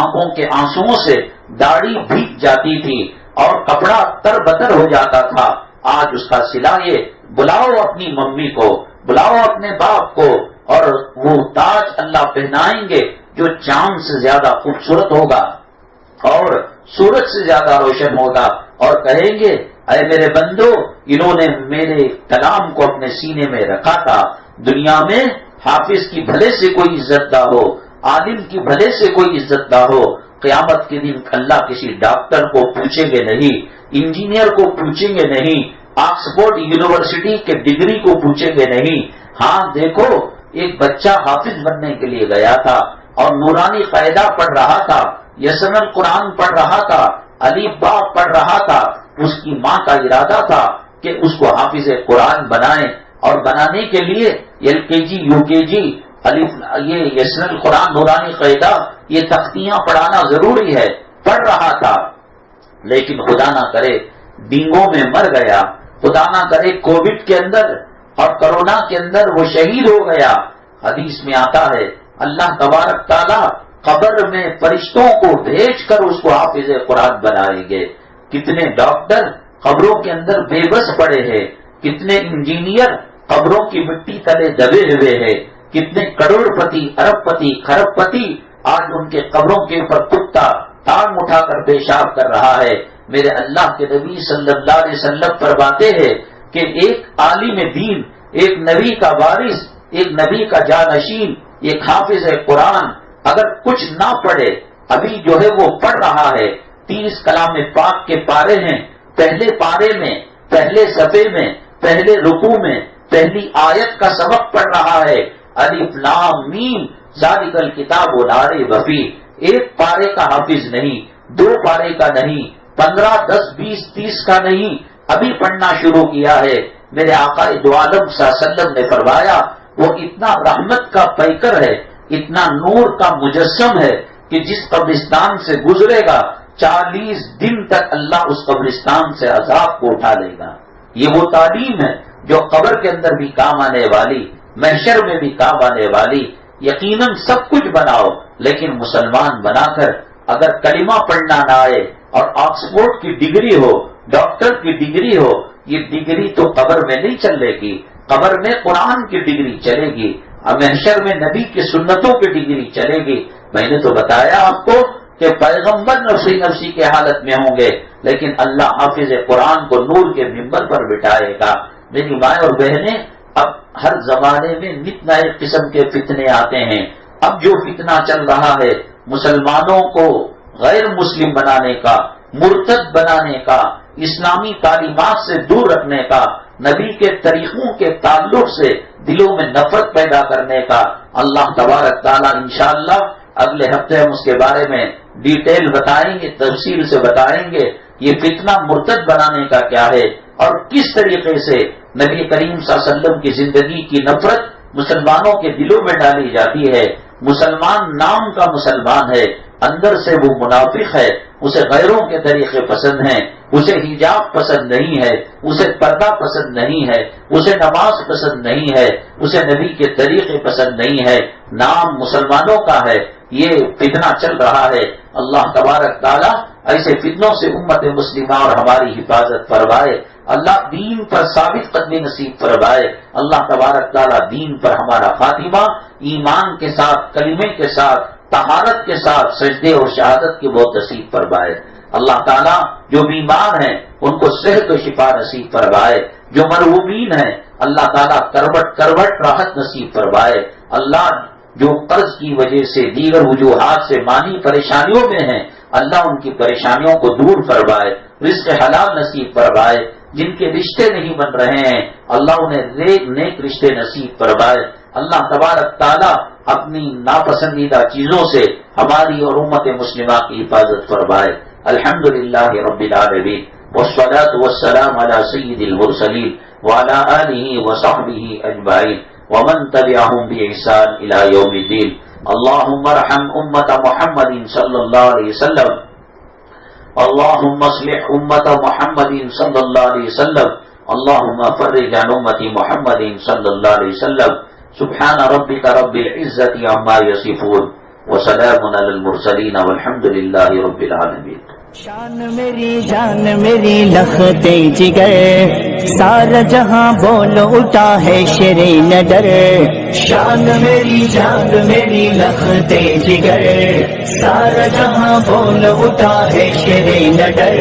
آنکھوں کے آنسوؤں سے داڑھی بھیگ جاتی تھی اور کپڑا تر بتر ہو جاتا تھا۔ آج اس کا صلہ یہ، بلاؤ اپنی ممی کو، بلاؤ اپنے باپ کو، اور وہ تاج اللہ پہنائیں گے جو چاند سے زیادہ خوبصورت ہوگا اور سورج سے زیادہ روشن ہوگا، اور کہیں گے اے میرے بندو، انہوں نے میرے کلام کو اپنے سینے میں رکھا تھا۔ دنیا میں حافظ کی بھلے سے کوئی عزت نہ ہو، عالم کی بھلے سے کوئی عزت نہ ہو، قیامت کے دن اللہ کسی ڈاکٹر کو پوچھیں گے نہیں، انجینئر کو پوچھیں گے نہیں، آکسفورڈ یونیورسٹی کے ڈگری کو پوچھیں گے نہیں۔ ہاں دیکھو، ایک بچہ حافظ بننے کے لیے گیا تھا اور نورانی قاعدہ پڑھ رہا تھا، یسن القرآن پڑھ رہا تھا، الف با پڑھ رہا تھا۔ اس کی ماں کا ارادہ تھا کہ اس کو حافظ قرآن بنائیں، اور بنانے کے لیے LKG UKG یہ یسن القرآن نورانی قاعدہ یہ تختیاں پڑھانا ضروری ہے، پڑھ رہا تھا، لیکن خدا نہ کرے ڈینگو میں مر گیا، خدا نہ کرے کووڈ کے اندر اور کرونا کے اندر وہ شہید ہو گیا. حدیث میں آتا ہے اللہ تبارک تعالیٰ قبر میں فرشتوں کو بھیج کر اس کو حافظ قرآن بنائیں گے. کتنے ڈاکٹر قبروں کے اندر بے بس پڑے ہیں، کتنے انجینئر قبروں کی مٹی تلے دبے ہوئے ہیں، کتنے کروڑ پتی، ارب پتی، خرب پتی آج ان کے قبروں کے اوپر کتا ٹانگ اٹھا کر پیشاب کر رہا ہے. میرے اللہ کے نبی صلی اللہ علیہ وسلم فرماتے ہیں کہ ایک عالم دین، ایک نبی کا وارث، ایک نبی کا جانشین، ایک حافظ قرآن اگر کچھ نہ پڑھے، ابھی جو ہے وہ پڑھ رہا ہے، 30 کلام پاک کے پارے ہیں، پہلے پارے میں، پہلے صفحے میں، پہلے رکوع میں پہلی آیت کا سبق پڑھ رہا ہے. الف لام میم ذالک الکتاب لا ریب فیہ. ایک پارے کا حافظ نہیں، 2 پارے کا نہیں، 15، 10، 20، 30 کا نہیں، ابھی پڑھنا شروع کیا ہے. میرے آقا دو عالم صلی اللہ علیہ وسلم نے فرمایا وہ اتنا رحمت کا پیکر ہے، اتنا نور کا مجسم ہے کہ جس قبرستان سے گزرے گا 40 دن تک اللہ اس قبرستان سے عذاب کو اٹھا لے گا. یہ وہ تعلیم ہے جو قبر کے اندر بھی کام آنے والی، محشر میں بھی کام آنے والی. یقیناً سب کچھ بناؤ لیکن مسلمان بنا کر اگر کلمہ پڑھنا نہ آئے اور آکسفورڈ کی ڈگری ہو، ڈاکٹر کی ڈگری ہو، یہ ڈگری تو قبر میں نہیں چلے گی. قبر میں قرآن کی ڈگری چلے گی، محشر میں نبی کی سنتوں کی ڈگری چلے گی. میں نے تو بتایا آپ کو کہ پیغمبر نفسی نفسی کے حالت میں ہوں گے لیکن اللہ حافظ قرآن کو نور کے ممبر پر بٹھائے گا. میری مائیں اور بہنیں، اب ہر زمانے میں نت نئے قسم کے فتنے آتے ہیں. اب جو فتنہ چل رہا ہے مسلمانوں کو غیر مسلم بنانے کا، مرتد بنانے کا، اسلامی تعلیمات سے دور رکھنے کا، نبی کے طریقوں کے تعلق سے دلوں میں نفرت پیدا کرنے کا، اللہ تبارک تعالیٰ انشاءاللہ اگلے ہفتے ہم اس کے بارے میں ڈیٹیل بتائیں گے، تفصیل سے بتائیں گے یہ فتنہ مرتد بنانے کا کیا ہے اور کس طریقے سے نبی کریم صلی اللہ علیہ وسلم کی زندگی کی نفرت مسلمانوں کے دلوں میں ڈالی جاتی ہے. مسلمان نام کا مسلمان ہے، اندر سے وہ منافق ہے، اسے غیروں کے طریقے پسند ہیں، اسے حجاب پسند نہیں ہے، اسے پردہ پسند نہیں ہے، اسے نماز پسند نہیں ہے، اسے نبی کے طریقے پسند نہیں ہے. نام مسلمانوں کا ہے، یہ فتنہ چل رہا ہے. اللہ تبارک تعالیٰ ایسے فتنوں سے امت مسلمہ اور ہماری حفاظت فرمائے. اللہ دین پر ثابت قدمی نصیب فرمائے. اللہ تبارک تعالیٰ دین پر ہمارا خاتمہ ایمان کے ساتھ، کلمے کے ساتھ، طہارت کے ساتھ، سجدے اور شہادت کی بہت نصیب فرمائے. اللہ تعالیٰ جو بیمار ہیں ان کو صحت و شفا نصیب فرمائے. جو مرحومین ہیں اللہ تعالیٰ کروٹ کروٹ راحت نصیب فرمائے. اللہ جو قرض کی وجہ سے، دیگر وجوہات سے مانی پریشانیوں میں ہیں اللہ ان کی پریشانیوں کو دور فرمائے، رزق حلال نصیب فرمائے. جن کے رشتے نہیں بن رہے ہیں اللہ انہیں نیک رشتے نصیب فرمائے. اللہ تبارک تعالیٰ اپنی ناپسندیدہ چیزوں سے ہماری اور امت مسلمہ کی حفاظت فرمائے. الحمدللہ رب العالمین والصلاة والسلام علی سید المرسلین وعلی آلہ وصحبہ اجمعین ومن تبعهم بإحسان الى یوم الدین. اللہم ارحم امت محمد صلی اللہ علیہ وسلم، اللہم اصلح امت محمد صلی اللہ علیہ وسلم، اللہم فرج عن امت محمد صلی اللہ علیہ وسلم. سبحان ربک رب العزت عما یصفون وسلام علی المرسلین والحمد للہ رب العالمین. شان میری جان میری لختے جگر، سارا جہاں بول اٹھا ہے شیر نڈر. شان میری جان میری لختے جگر، سارا جہاں بول اٹھا ہے شیر نڈر.